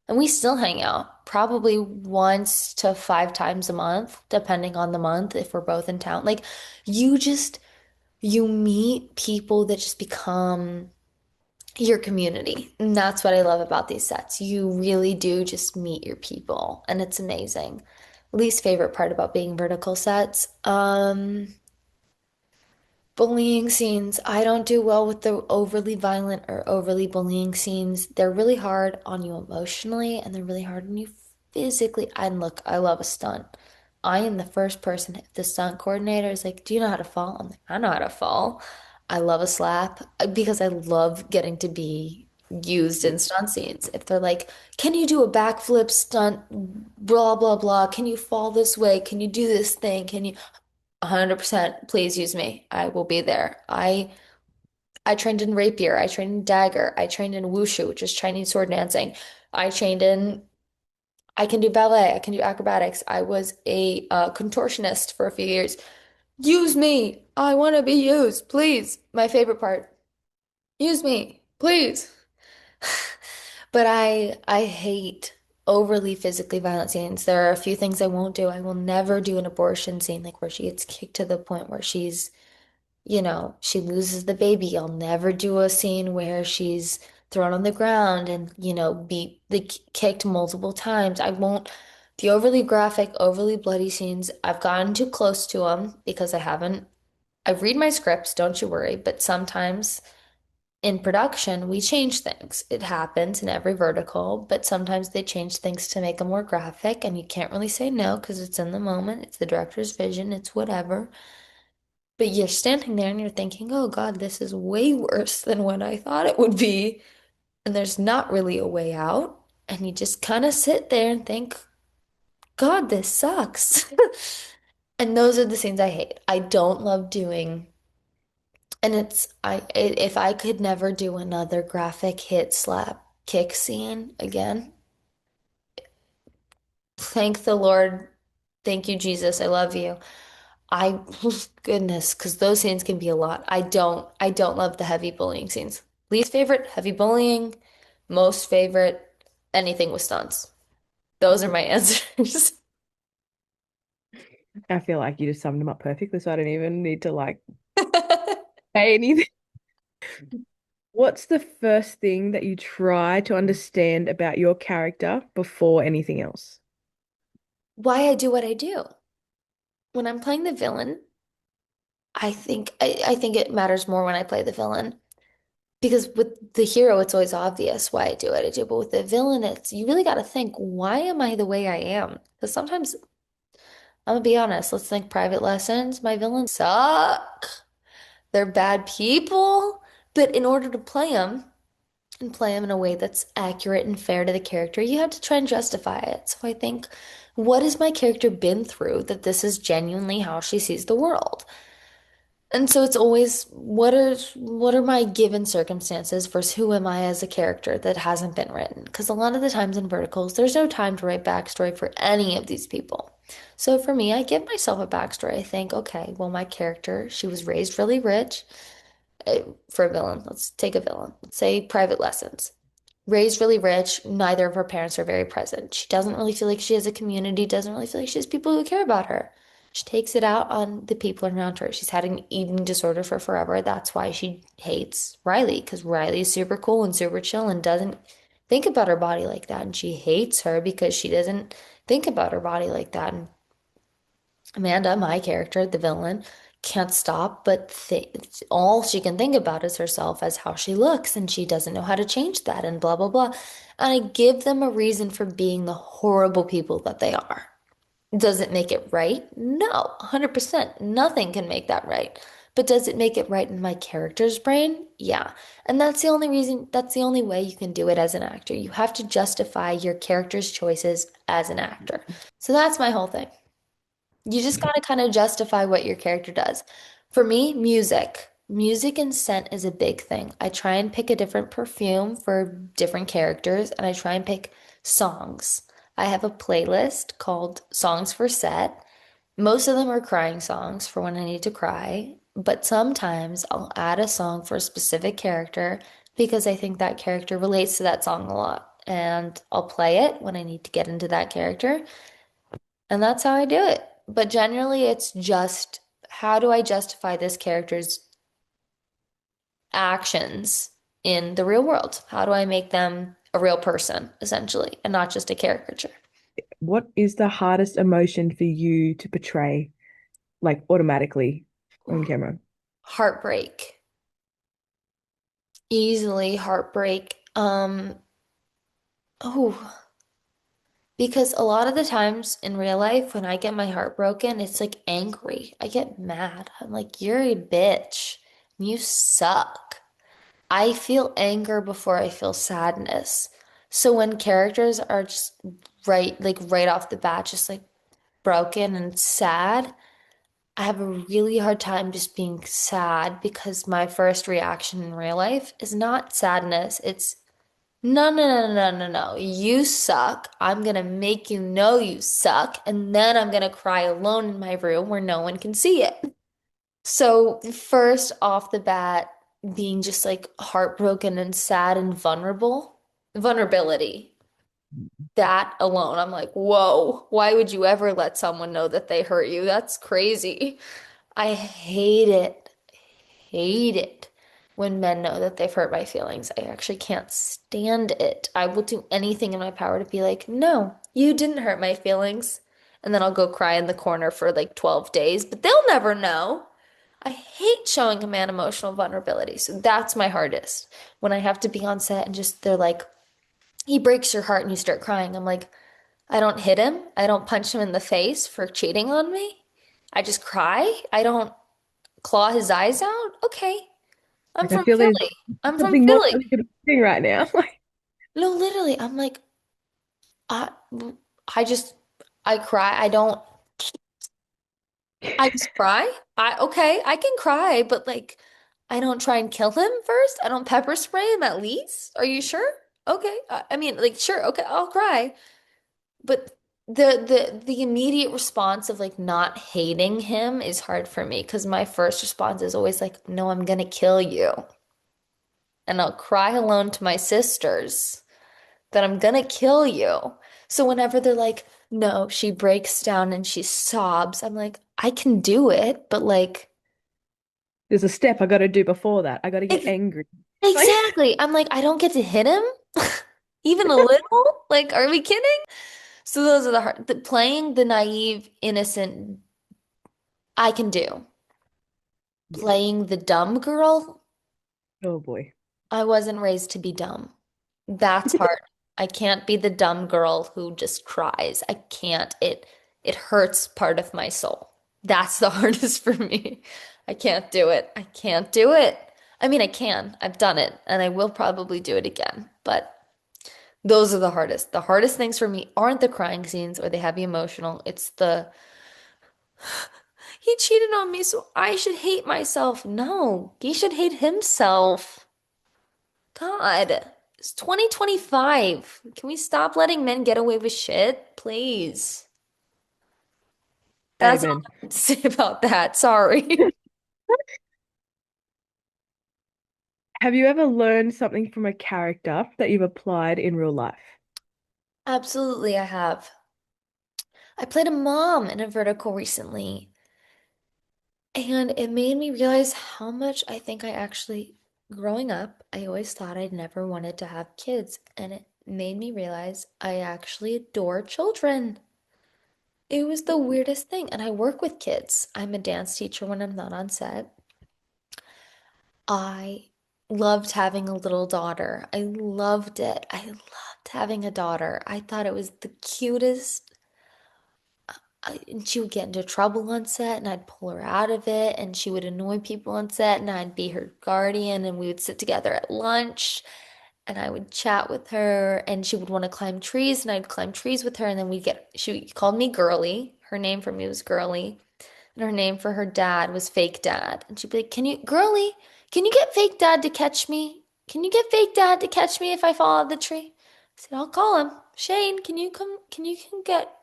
and we still hang out probably once to 5 times a month, depending on the month, if we're both in town. Like, you just you meet people that just become your community. And that's what I love about these sets. You really do just meet your people, and it's amazing. Least favorite part about being vertical sets. Bullying scenes. I don't do well with the overly violent or overly bullying scenes. They're really hard on you emotionally and they're really hard on you physically. And look, I love a stunt. I am the first person, if the stunt coordinator is like, "Do you know how to fall?" I'm like, "I know how to fall." I love a slap because I love getting to be used in stunt scenes. If they're like, "Can you do a backflip stunt? Blah, blah, blah. Can you fall this way? Can you do this thing? Can you?" 100%, please use me. I will be there. I trained in rapier, I trained in dagger, I trained in wushu, which is Chinese sword dancing. I trained in I can do ballet, I can do acrobatics. I was a contortionist for a few years. Use me. I want to be used, please. My favorite part. Use me, please. But I hate overly physically violent scenes. There are a few things I won't do. I will never do an abortion scene like where she gets kicked to the point where she loses the baby. I'll never do a scene where she's thrown on the ground and, be kicked multiple times. I won't, the overly graphic, overly bloody scenes, I've gotten too close to them because I read my scripts, don't you worry, but sometimes in production, we change things. It happens in every vertical, but sometimes they change things to make them more graphic, and you can't really say no because it's in the moment, it's the director's vision, it's whatever. But you're standing there and you're thinking, oh God, this is way worse than what I thought it would be. And there's not really a way out. And you just kind of sit there and think, God, this sucks. And those are the scenes I hate. I don't love doing, and if I could never do another graphic hit slap kick scene again, thank the Lord. Thank you, Jesus. I love you. I goodness, because those scenes can be a lot. I don't love the heavy bullying scenes. Least favorite, heavy bullying. Most favorite, anything with stunts. Those are my answers. I feel like you just summed them up perfectly, so I don't even need to like say anything. What's the first thing that you try to understand about your character before anything else? Why I do what I do. When I'm playing the villain, I think it matters more when I play the villain. Because with the hero, it's always obvious why I do what I do. But with the villain, it's you really got to think, why am I the way I am? Because sometimes, I'm gonna be honest, let's think private lessons. My villains suck. They're bad people. But in order to play them, and play them in a way that's accurate and fair to the character, you have to try and justify it. So I think, what has my character been through that this is genuinely how she sees the world? And so it's always what are my given circumstances versus who am I as a character that hasn't been written? Because a lot of the times in verticals, there's no time to write backstory for any of these people. So for me, I give myself a backstory. I think, okay, well, my character, she was raised really rich. For a villain, let's take a villain. Let's say private lessons. Raised really rich, neither of her parents are very present. She doesn't really feel like she has a community, doesn't really feel like she has people who care about her. She takes it out on the people around her. She's had an eating disorder for forever. That's why she hates Riley, because Riley is super cool and super chill and doesn't think about her body like that. And she hates her because she doesn't think about her body like that. And Amanda, my character, the villain, can't stop but all she can think about is herself as how she looks, and she doesn't know how to change that, and blah, blah, blah. And I give them a reason for being the horrible people that they are. Does it make it right? No, 100%. Nothing can make that right. But does it make it right in my character's brain? Yeah. And that's the only reason, that's the only way you can do it as an actor. You have to justify your character's choices as an actor. So that's my whole thing. You just gotta kind of justify what your character does. For me, music. Music and scent is a big thing. I try and pick a different perfume for different characters, and I try and pick songs. I have a playlist called Songs for Set. Most of them are crying songs for when I need to cry, but sometimes I'll add a song for a specific character because I think that character relates to that song a lot. And I'll play it when I need to get into that character. And that's how I do it. But generally, it's just how do I justify this character's actions in the real world? How do I make them a real person, essentially, and not just a caricature? What is the hardest emotion for you to portray, like automatically on camera? Heartbreak. Easily heartbreak. Oh, because a lot of the times in real life, when I get my heart broken, it's like angry. I get mad. I'm like, you're a bitch. You suck. I feel anger before I feel sadness. So when characters are just right off the bat, just like broken and sad, I have a really hard time just being sad because my first reaction in real life is not sadness. It's no, no, no, no, no, no. You suck. I'm gonna make you know you suck, and then I'm gonna cry alone in my room where no one can see it. So, first off the bat, being just like heartbroken and sad and vulnerability, that alone, I'm like, whoa, why would you ever let someone know that they hurt you? That's crazy. I hate it when men know that they've hurt my feelings. I actually can't stand it. I will do anything in my power to be like, no, you didn't hurt my feelings. And then I'll go cry in the corner for like 12 days, but they'll never know. I hate showing a man emotional vulnerability. So that's my hardest. When I have to be on set and just they're like, he breaks your heart and you start crying. I'm like, I don't hit him. I don't punch him in the face for cheating on me. I just cry. I don't claw his eyes out. Okay. I'm Like I from feel there's Philly. I'm from something more Philly. that we could be doing right now. Like No, literally, I'm like, I, I just, I cry. I just cry. Okay, I can cry, but like, I don't try and kill him first. I don't pepper spray him at least. Are you sure? Okay. I mean, like, sure. Okay, I'll cry. But the immediate response of like not hating him is hard for me because my first response is always like, no, I'm gonna kill you. And I'll cry alone to my sisters that I'm gonna kill you. So whenever they're like, no, she breaks down and she sobs, I'm like, I can do it, but like, there's a step I got to do before that. I got to get ex- angry. Like exactly. I'm like, I don't get to hit him even a little. Like, are we kidding? So those are playing the naive, innocent, I can do. yeah. Playing the dumb girl, Oh boy. I wasn't raised to be dumb. That's hard. I can't be the dumb girl who just cries. I can't. It hurts part of my soul. That's the hardest for me. I can't do it. I can't do it. I mean, I can. I've done it, and I will probably do it again. But those are the hardest. The hardest things for me aren't the crying scenes or the heavy emotional. It's the he cheated on me, so I should hate myself. No, he should hate himself. God, it's 2025. Can we stop letting men get away with shit, please? That's all Amen. I have to say about that. Sorry. Have you ever learned something from a character that you've applied in real life? Absolutely, I have. I played a mom in a vertical recently, and it made me realize how much I think I actually, growing up, I always thought I'd never wanted to have kids, and it made me realize I actually adore children. It was the weirdest thing, and I work with kids. I'm a dance teacher when I'm not on set. I loved having a little daughter. I loved it. I loved having a daughter. I thought it was the cutest. And she would get into trouble on set, and I'd pull her out of it, and she would annoy people on set, and I'd be her guardian, and we would sit together at lunch, and I would chat with her, and she would want to climb trees, and I'd climb trees with her, and then she called me Girly. Her name for me was Girly. And her name for her dad was Fake Dad. And she'd be like, Girly, can you get Fake Dad to catch me? Can you get Fake Dad to catch me if I fall out of the tree? I said, I'll call him. Shane, can you come get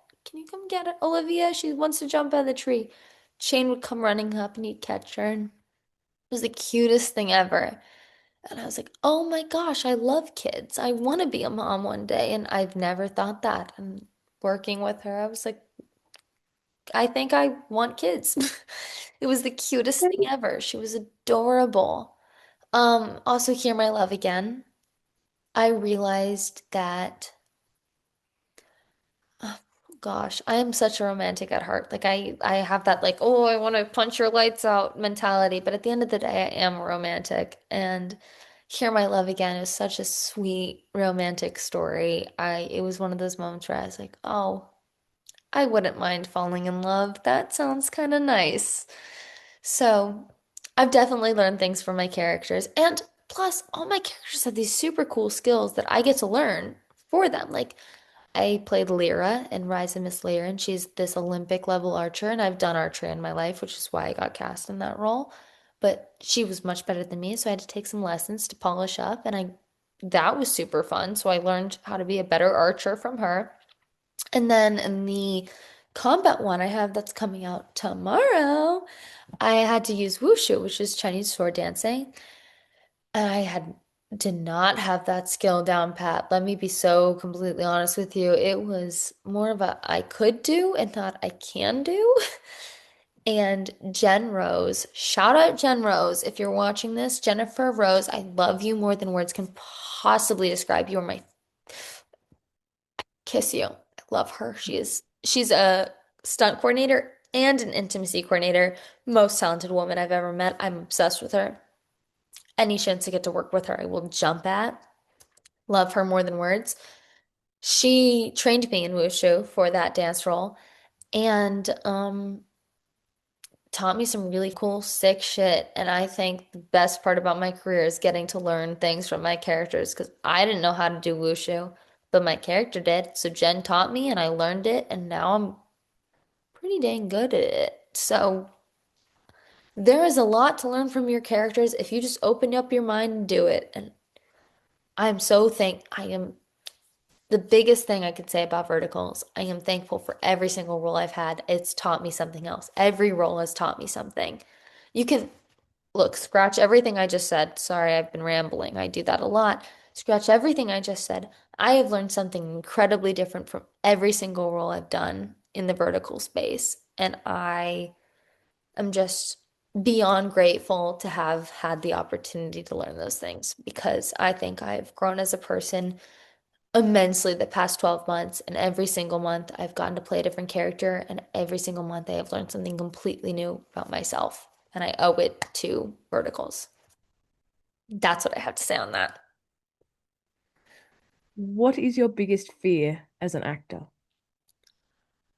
Olivia? She wants to jump out of the tree. Shane would come running up and he'd catch her. And it was the cutest thing ever. And I was like, oh my gosh, I love kids. I want to be a mom one day. And I've never thought that. And working with her, I was like, I think I want kids. It was the cutest thing ever. She was adorable. Also Hear My Love Again. I realized that, oh, gosh, I am such a romantic at heart. Like I have that like, oh, I want to punch your lights out mentality, but at the end of the day, I am a romantic. And Hear My Love Again is such a sweet romantic story. It was one of those moments where I was like, oh, I wouldn't mind falling in love. That sounds kind of nice. So I've definitely learned things from my characters. And plus, all my characters have these super cool skills that I get to learn for them. Like, I played Lyra in Rise of Miss Lyra, and she's this Olympic level archer, and I've done archery in my life, which is why I got cast in that role. But she was much better than me, so I had to take some lessons to polish up, and I that was super fun. So I learned how to be a better archer from her. And then in the combat one I have that's coming out tomorrow, I had to use wushu, which is Chinese sword dancing. And did not have that skill down pat. Let me be so completely honest with you. It was more of a I could do and not I can do. And Jen Rose, shout out Jen Rose. If you're watching this, Jennifer Rose, I love you more than words can possibly describe. You are my kiss you. I love her. She's a stunt coordinator and an intimacy coordinator. Most talented woman I've ever met. I'm obsessed with her. Any chance to get to work with her, I will jump at. Love her more than words. She trained me in wushu for that dance role and taught me some really cool, sick shit. And I think the best part about my career is getting to learn things from my characters because I didn't know how to do wushu, but my character did. So Jen taught me and I learned it, and now I'm pretty dang good at it. So there is a lot to learn from your characters if you just open up your mind and do it. And I am the biggest thing I could say about verticals. I am thankful for every single role I've had. It's taught me something else. Every role has taught me something. You can look, scratch everything I just said. Sorry, I've been rambling. I do that a lot. Scratch everything I just said. I have learned something incredibly different from every single role I've done in the vertical space. And I am just beyond grateful to have had the opportunity to learn those things because I think I've grown as a person immensely the past 12 months. And every single month, I've gotten to play a different character. And every single month, I have learned something completely new about myself. And I owe it to verticals. That's what I have to say on that. What is your biggest fear as an actor?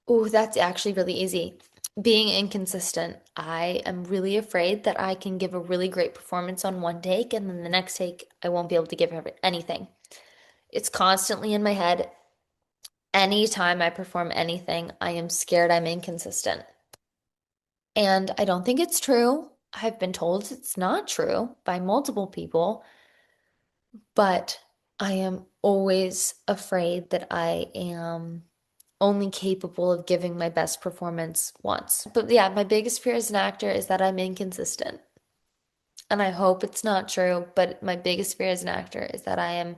Oh, that's actually really easy. Being inconsistent. I am really afraid that I can give a really great performance on one take and then the next take I won't be able to give anything. It's constantly in my head. Anytime I perform anything, I am scared I'm inconsistent. And I don't think it's true. I've been told it's not true by multiple people, but I am always afraid that I am only capable of giving my best performance once. But yeah, my biggest fear as an actor is that I'm inconsistent. And I hope it's not true, but my biggest fear as an actor is that I am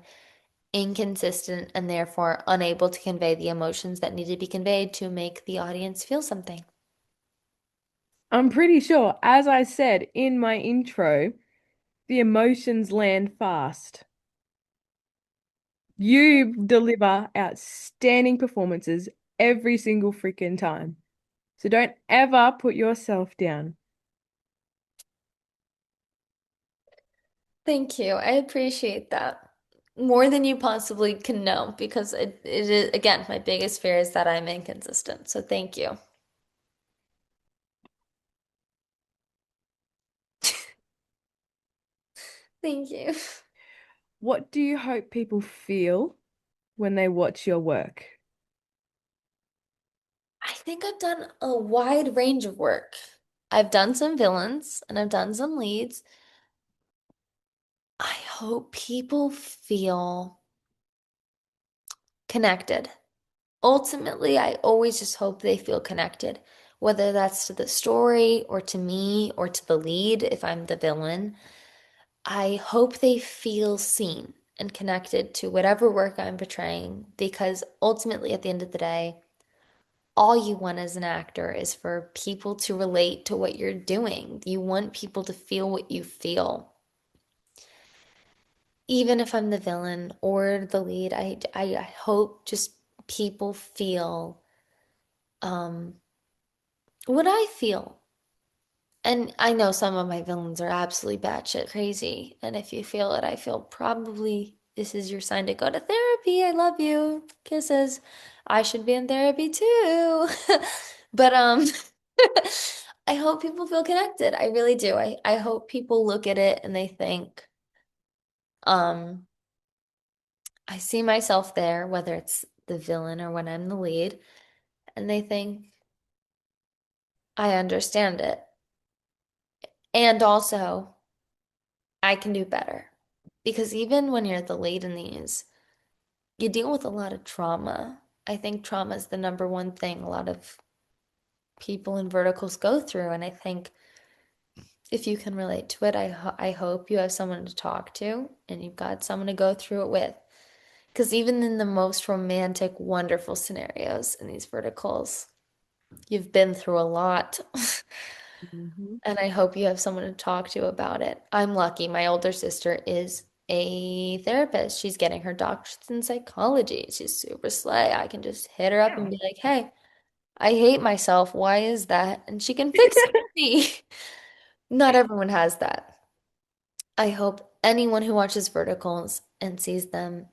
inconsistent and therefore unable to convey the emotions that need to be conveyed to make the audience feel something. I'm pretty sure, as I said in my intro, the emotions land fast. You deliver outstanding performances every single freaking time. So don't ever put yourself down. Thank you. I appreciate that. More than you possibly can know because it is, again, my biggest fear is that I'm inconsistent. So thank you. Thank you. What do you hope people feel when they watch your work? I think I've done a wide range of work. I've done some villains and I've done some leads. I hope people feel connected. Ultimately, I always just hope they feel connected, whether that's to the story or to me or to the lead if I'm the villain. I hope they feel seen and connected to whatever work I'm portraying because ultimately, at the end of the day, all you want as an actor is for people to relate to what you're doing. You want people to feel what you feel. Even if I'm the villain or the lead, I hope just people feel um, what I feel. And I know some of my villains are absolutely batshit crazy. And if you feel it, I feel probably this is your sign to go to therapy. I love you. Kisses. I should be in therapy too. But I hope people feel connected. I really do. I hope people look at it and they think, um, I see myself there, whether it's the villain or when I'm the lead, and they think, I understand it. And also, I can do better. Because even when you're the lead in these, you deal with a lot of trauma. I think trauma is the number one thing a lot of people in verticals go through. And I think if you can relate to it, I hope you have someone to talk to and you've got someone to go through it with. Because even in the most romantic, wonderful scenarios in these verticals, you've been through a lot. Mhm. And I hope you have someone to talk to about it. I'm lucky. My older sister is a therapist. She's getting her doctorate in psychology. She's super slay. I can just hit her up and Wow. be like, hey, I hate myself. Why is that? And she can fix it with me. Not everyone has that. I hope anyone who watches verticals and sees them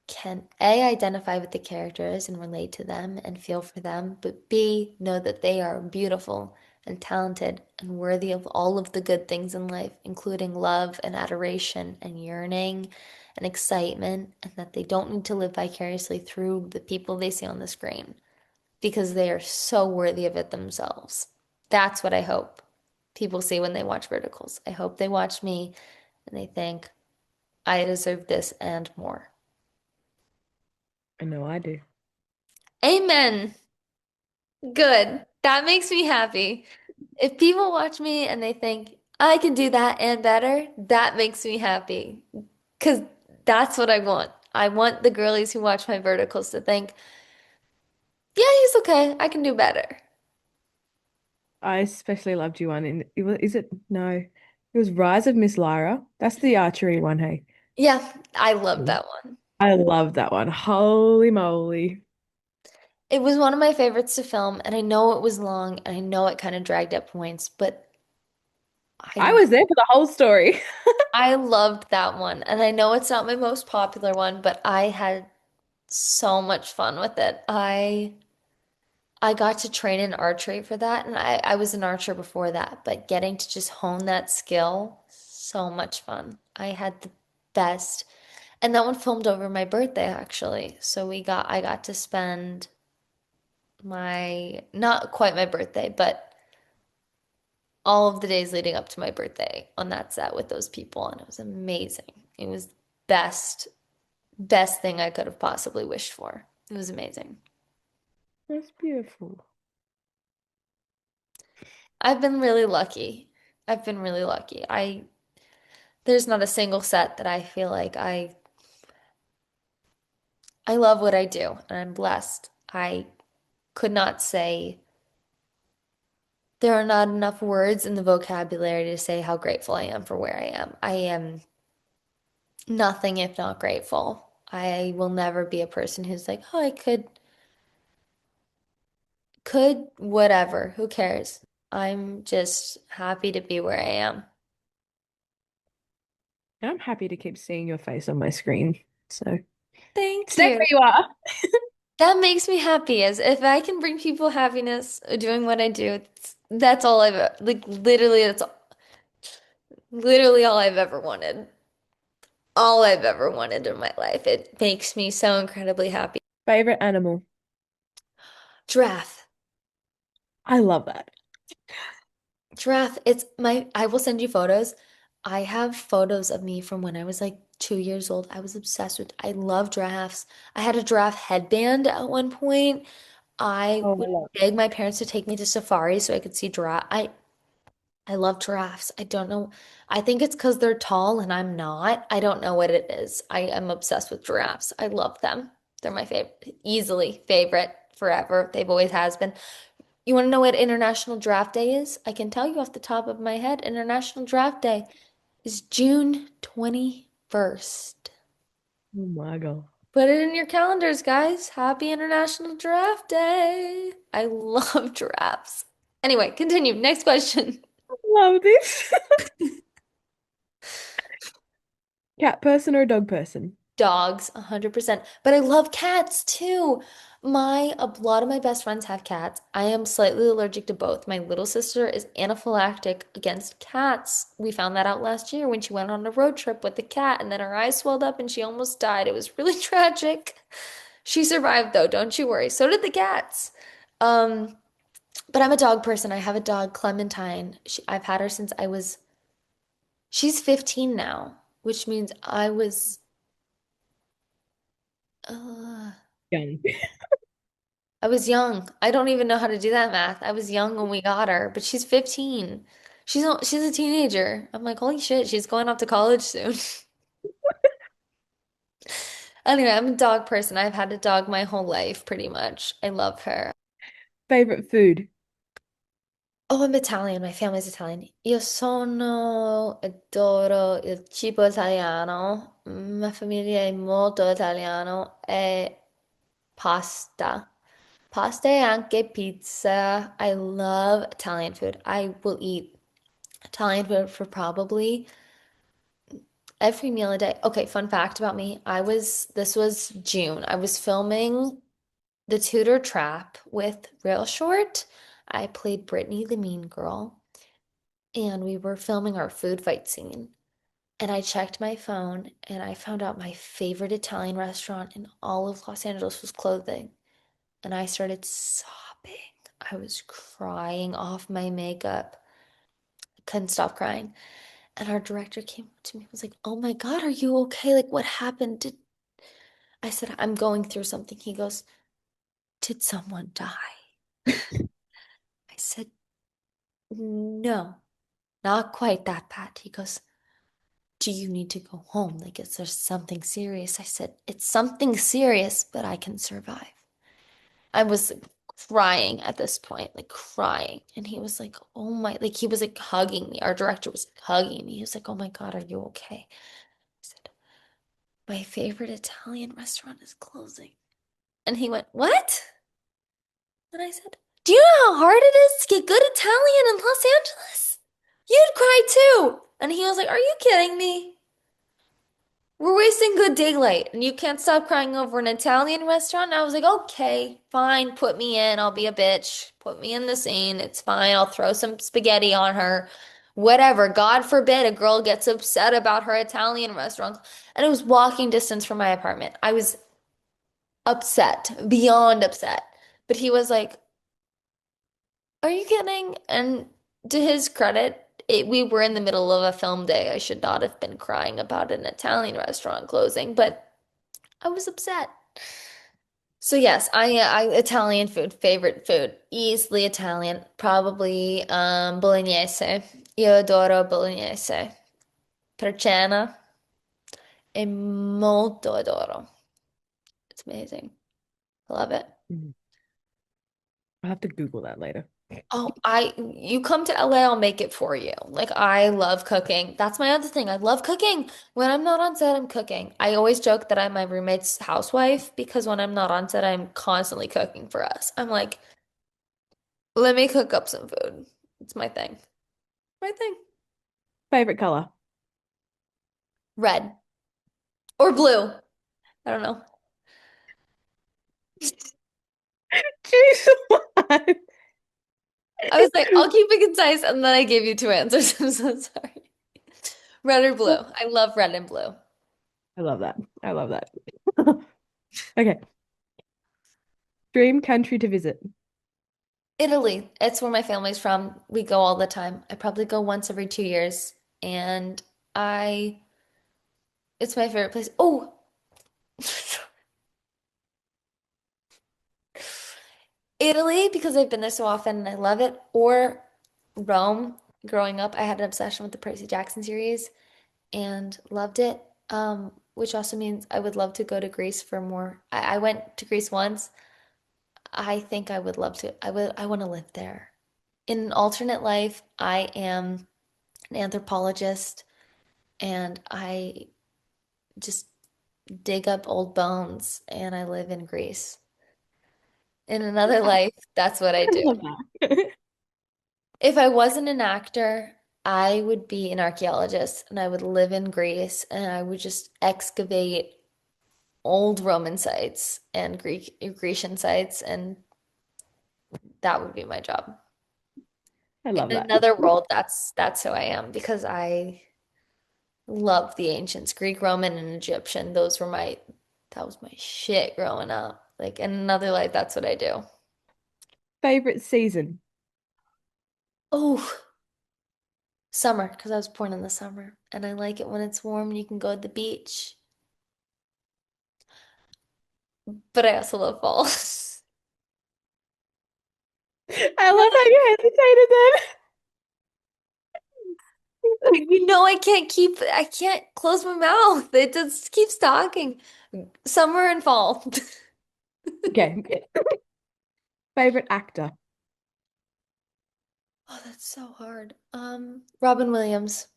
can A, identify with the characters and relate to them and feel for them, but B, know that they are beautiful and talented and worthy of all of the good things in life, including love and adoration and yearning and excitement, and that they don't need to live vicariously through the people they see on the screen because they are so worthy of it themselves. That's what I hope people see when they watch Verticals. I hope they watch me and they think, I deserve this and more. I know I do. Amen. Good. That makes me happy. If people watch me and they think I can do that and better, that makes me happy. Because that's what I want. I want the girlies who watch my verticals to think, yeah, he's okay. I can do better. I especially loved you one in is it no. It was Rise of Miss Lyra. That's the archery one, hey. Yeah, I love Mm. that one. I love that one. Holy moly. It was one of my favorites to film, and I know it was long, and I know it kind of dragged at points, but I I was there for the whole story. I loved that one. And I know it's not my most popular one, but I had so much fun with it. I got to train in archery for that, and I was an archer before that, but getting to just hone that skill, so much fun. I had the best. And that one filmed over my birthday actually. So I got to spend my not quite my birthday, but all of the days leading up to my birthday on that set with those people, and it was amazing. It was best thing I could have possibly wished for. It was amazing. That's beautiful. I've been really lucky. I've been really lucky. I There's not a single set that I feel like I love what I do and I'm blessed. I could not say there are not enough words in the vocabulary to say how grateful I am for where I am. I am nothing if not grateful. I will never be a person who's like, oh, I could, whatever, who cares? I'm just happy to be where I am. And I'm happy to keep seeing your face on my screen. So Thank stay you. where you are. That makes me happy as if I can bring people happiness doing what I do. That's all like literally literally all I've ever wanted. All I've ever wanted in my life. It makes me so incredibly happy. Favorite animal. Giraffe. I love that. Giraffe, I will send you photos. I have photos of me from when I was like 2 years old. I was obsessed with, I love giraffes. I had a giraffe headband at one point. I Oh, I would love. beg my parents to take me to safari so I could see giraffe. I love giraffes. I don't know. I think it's because they're tall and I'm not. I don't know what it is. I am obsessed with giraffes. I love them. They're my favorite, easily favorite forever. They've always has been. You want to know what International Draft Day is? I can tell you off the top of my head. International Draft Day is June 21st. Oh my God. Put it in your calendars, guys. Happy International Draft Day. I love giraffes. Anyway, continue. Next question. Love this. Cat person or dog person? Dogs, 100%. But I love cats too. A lot of my best friends have cats. I am slightly allergic to both. My little sister is anaphylactic against cats. We found that out last year when she went on a road trip with the cat, and then her eyes swelled up and she almost died. It was really tragic. She survived though, don't you worry. So did the cats. Um, but I'm a dog person. I have a dog, Clementine. I've had her since she's 15 now, which means uh, Young. I was young. I don't even know how to do that math. I was young when we got her, but she's 15. She's a teenager. I'm like, holy shit, she's going off to college soon. Anyway, I'm a dog person. I've had a dog my whole life, pretty much. I love her. Favorite food? Oh, I'm Italian. My family's Italian. Adoro il cibo italiano. Mia famiglia è molto italiano e pasta. Pasta e anche pizza. I love Italian food. I will eat Italian food for probably every meal a day. Okay, fun fact about me. This was June. I was filming The Tudor Trap with Real Short. I played Brittany the Mean Girl, and we were filming our food fight scene. And I checked my phone and I found out my favorite Italian restaurant in all of Los Angeles was closing. And I started sobbing. I was crying off my makeup. I couldn't stop crying. And our director came up to me and was like, "Oh my God, are you okay? Like, what happened?" I said, "I'm going through something." He goes, "Did someone die?" I said, "No, not quite that bad." He goes, "Do you need to go home? Like, is there something serious?" I said, "It's something serious, but I can survive." I was crying at this point, like crying. And he was like, "Oh my," like he was like hugging me. Our director was like, hugging me. He was like, "Oh my God, are you okay?" I said, "My favorite Italian restaurant is closing." And he went, "What?" And I said, "Do you know how hard it is to get good Italian in Los Angeles? You'd cry too." And he was like, "Are you kidding me?" we're wasting good daylight and you can't stop crying over an Italian restaurant. And I was like, okay, fine, put me in. I'll be a bitch. Put me in the scene. It's fine. I'll throw some spaghetti on her. Whatever. God forbid a girl gets upset about her Italian restaurant. And it was walking distance from my apartment. I was upset, beyond upset. But he was like, are you kidding? And to his credit, we were in the middle of a film day. I should not have been crying about an Italian restaurant closing, but I was upset. So yes, I Italian food, favorite food, easily Italian, probably bolognese. Io adoro bolognese. Per cena è molto adoro. It's amazing. I love it. Mhm. I'll have to Google that later. Oh, you come to LA, I'll make it for you. Like I love cooking. That's my other thing. I love cooking. When I'm not on set, I'm cooking. I always joke that I'm my roommate's housewife because when I'm not on set, I'm constantly cooking for us. I'm like, let me cook up some food. It's my thing. My thing. Favorite color? Red or blue. I don't know. Choose one. I was like, I'll keep it concise, and then I gave you two answers. I'm so sorry. Red or blue? I love red and blue. I love that. I love that. Okay. Dream country to visit. Italy, it's where my family's from. We go all the time. I probably go once every 2 years, and I, it's my favorite place. Oh, Italy, because I've been there so often and I love it. Or Rome. Growing up, I had an obsession with the Percy Jackson series and loved it. Which also means I would love to go to Greece for more. I went to Greece once. I think I would love to. I want to live there. In an alternate life, I am an anthropologist and I just dig up old bones and I live in Greece. In another life, that's what I I do. love that. If I wasn't an actor, I would be an archaeologist and I would live in Greece and I would just excavate old Roman sites and Grecian sites, and that would be my job. I In love that. another world, that's who I am because I love the ancients, Greek, Roman, and Egyptian. That was my shit growing up. Like in another life, that's what I do. Favorite season. Oh, summer, because I was born in the summer and I like it when it's warm and you can go to the beach. But I also love fall. I love how you hesitated I can't close my mouth. It just keeps talking. Summer and fall. then. Okay. Favorite actor. Oh, that's so hard. Robin Williams,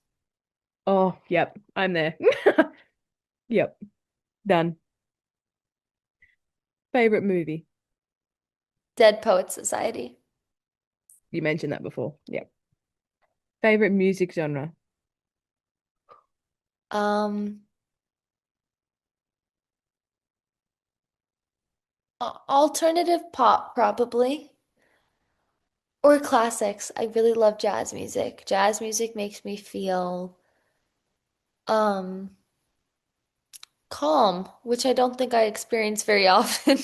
Oh, yep. I'm there. Yep. Done. Favorite movie. Dead Poets Society. You mentioned that before. Yep. Favorite music genre. Um, Alternative pop, probably. Or classics. I really love jazz music. Jazz music makes me feel um calm, which I don't think I experience very often.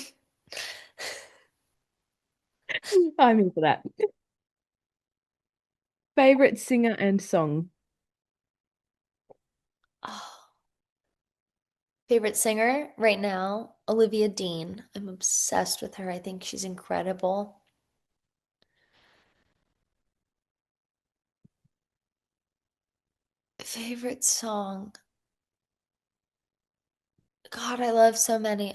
I'm in for that. Favorite singer and song. Oh, favorite singer right now, Olivia Dean. I'm obsessed with her. I think she's incredible. Favorite song. God, I love so many.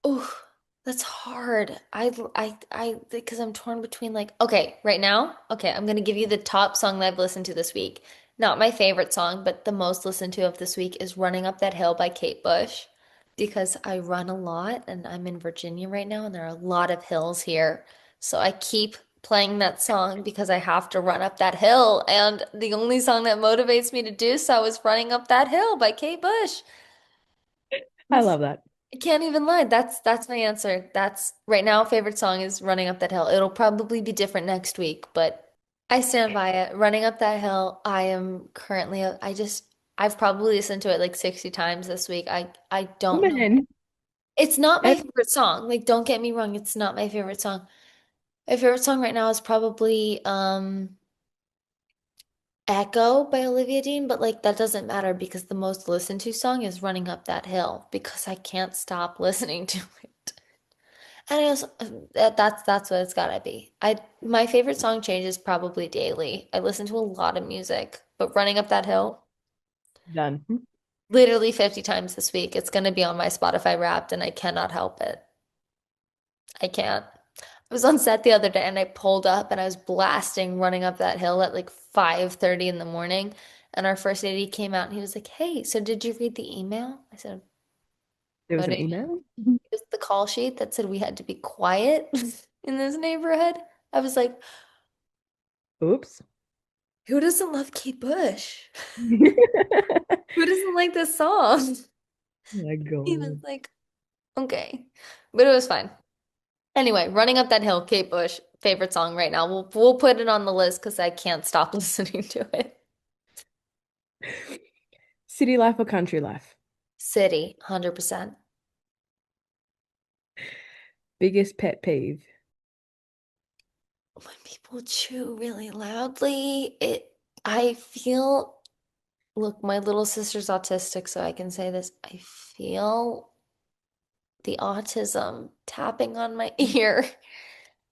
Oh, that's hard. Because I'm torn between like, okay, right now, okay, I'm gonna give you the top song that I've listened to this week. Not my favorite song, but the most listened to of this week is Running Up That Hill by Kate Bush. Because I run a lot and I'm in Virginia right now and there are a lot of hills here. So I keep playing that song because I have to run up that hill. And the only song that motivates me to do so is Running Up That Hill by Kate Bush. I love that. I can't even lie. That's my answer. That's right now, favorite song is Running Up That Hill. It'll probably be different next week, but I stand by it. Running Up That Hill, I am currently I've probably listened to it like 60 times this week. I don't know. Man, It's not my that's favorite song. Like, don't get me wrong, it's not my favorite song. My favorite song right now is probably Echo by Olivia Dean, but like that doesn't matter because the most listened to song is Running Up That Hill because I can't stop listening to it. And I also that's what it's gotta be. I my favorite song changes probably daily. I listen to a lot of music, but Running Up That Hill, done. literally 50 times this week. It's gonna be on my Spotify Wrapped, and I cannot help it. I can't. I was on set the other day and I pulled up and I was blasting Running Up That Hill at like 5:30 in the morning. And our first AD came out and he was like, "Hey, so did you read the email?" I said, There was "What an did email. it was the call sheet that said we had to be quiet in this neighborhood." I was like, Oops. "Who doesn't love Kate Bush? Oh Who doesn't like this song?" my He was God. like, "Okay." But it was fine. Anyway, Running Up That Hill, Kate Bush, favorite song right now. We'll put it on the list because I can't stop listening to it. City life or country life? City, 100%. Biggest pet peeve? When people chew really loudly, I feel, look, my little sister's autistic, so I can say this. I feel the autism tapping on my ear.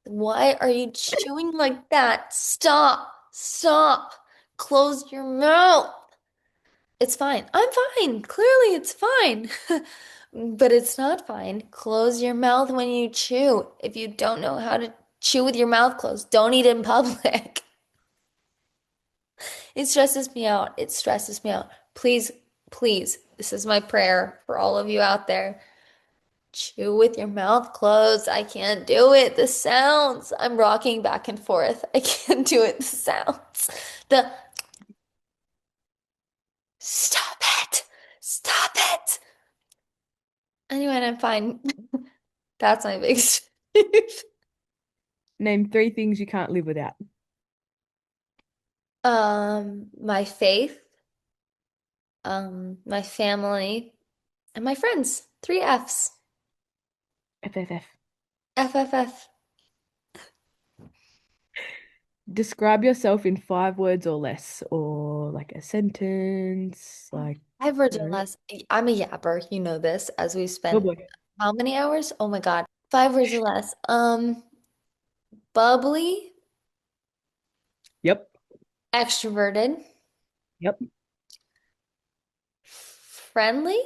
Why are you chewing like that? Stop, stop, close your mouth. It's fine. I'm fine. Clearly, it's fine. But it's not fine. Close your mouth when you chew. If you don't know how to chew with your mouth closed, don't eat in public. It stresses me out. It stresses me out. Please, please, this is my prayer for all of you out there. Chew with your mouth closed. I can't do it. The sounds. I'm rocking back and forth. I can't do it. The sounds. The stop it. Stop it. Anyway, I'm fine. That's my biggest. Name three things you can't live without. My faith, my family, and my friends. Three F's. FFF. FFF. Describe yourself in 5 words or less, or like a sentence, like, 5 words or no. less. I'm a yapper. You know this, as we've Oh spent boy. how many hours? Oh my God. 5 words or less. Bubbly, Yep. extroverted, Yep. friendly,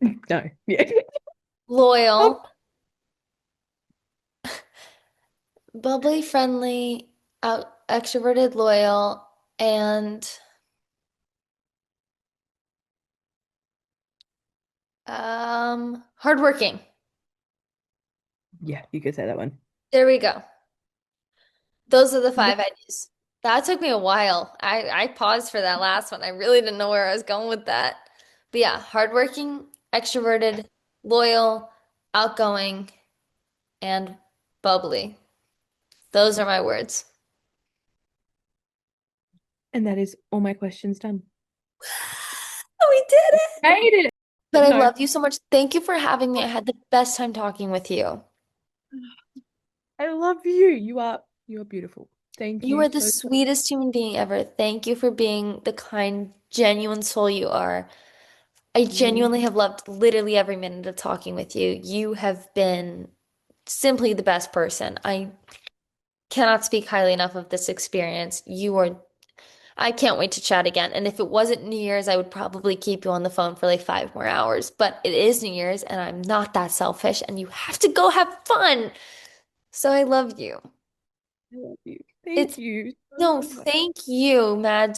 No. Yeah. Oh, loyal, bubbly, friendly, extroverted, loyal, and hardworking. yeah, you could say that one. There we go. Those are the five ideas. That took me a while. I paused for that last one. I really didn't know where I was going with that. But yeah, hardworking, extroverted, loyal, outgoing, and bubbly. Those are my words. And that is all my questions done. We did it. Made it. But I No, love you so much. Thank you for having me. I had the best time talking with you. I love you. You are beautiful. Thank You you are the so. sweetest human being ever. Thank you for being the kind, genuine soul you are. I Mm. genuinely have loved literally every minute of talking with you. You have been simply the best person. I cannot speak highly enough of this experience. I can't wait to chat again. And if it wasn't New Year's, I would probably keep you on the phone for like 5 more hours. But it is New Year's and I'm not that selfish and you have to go have fun. So I love you. I love you. It's Thank you no, so much. thank you, Mad.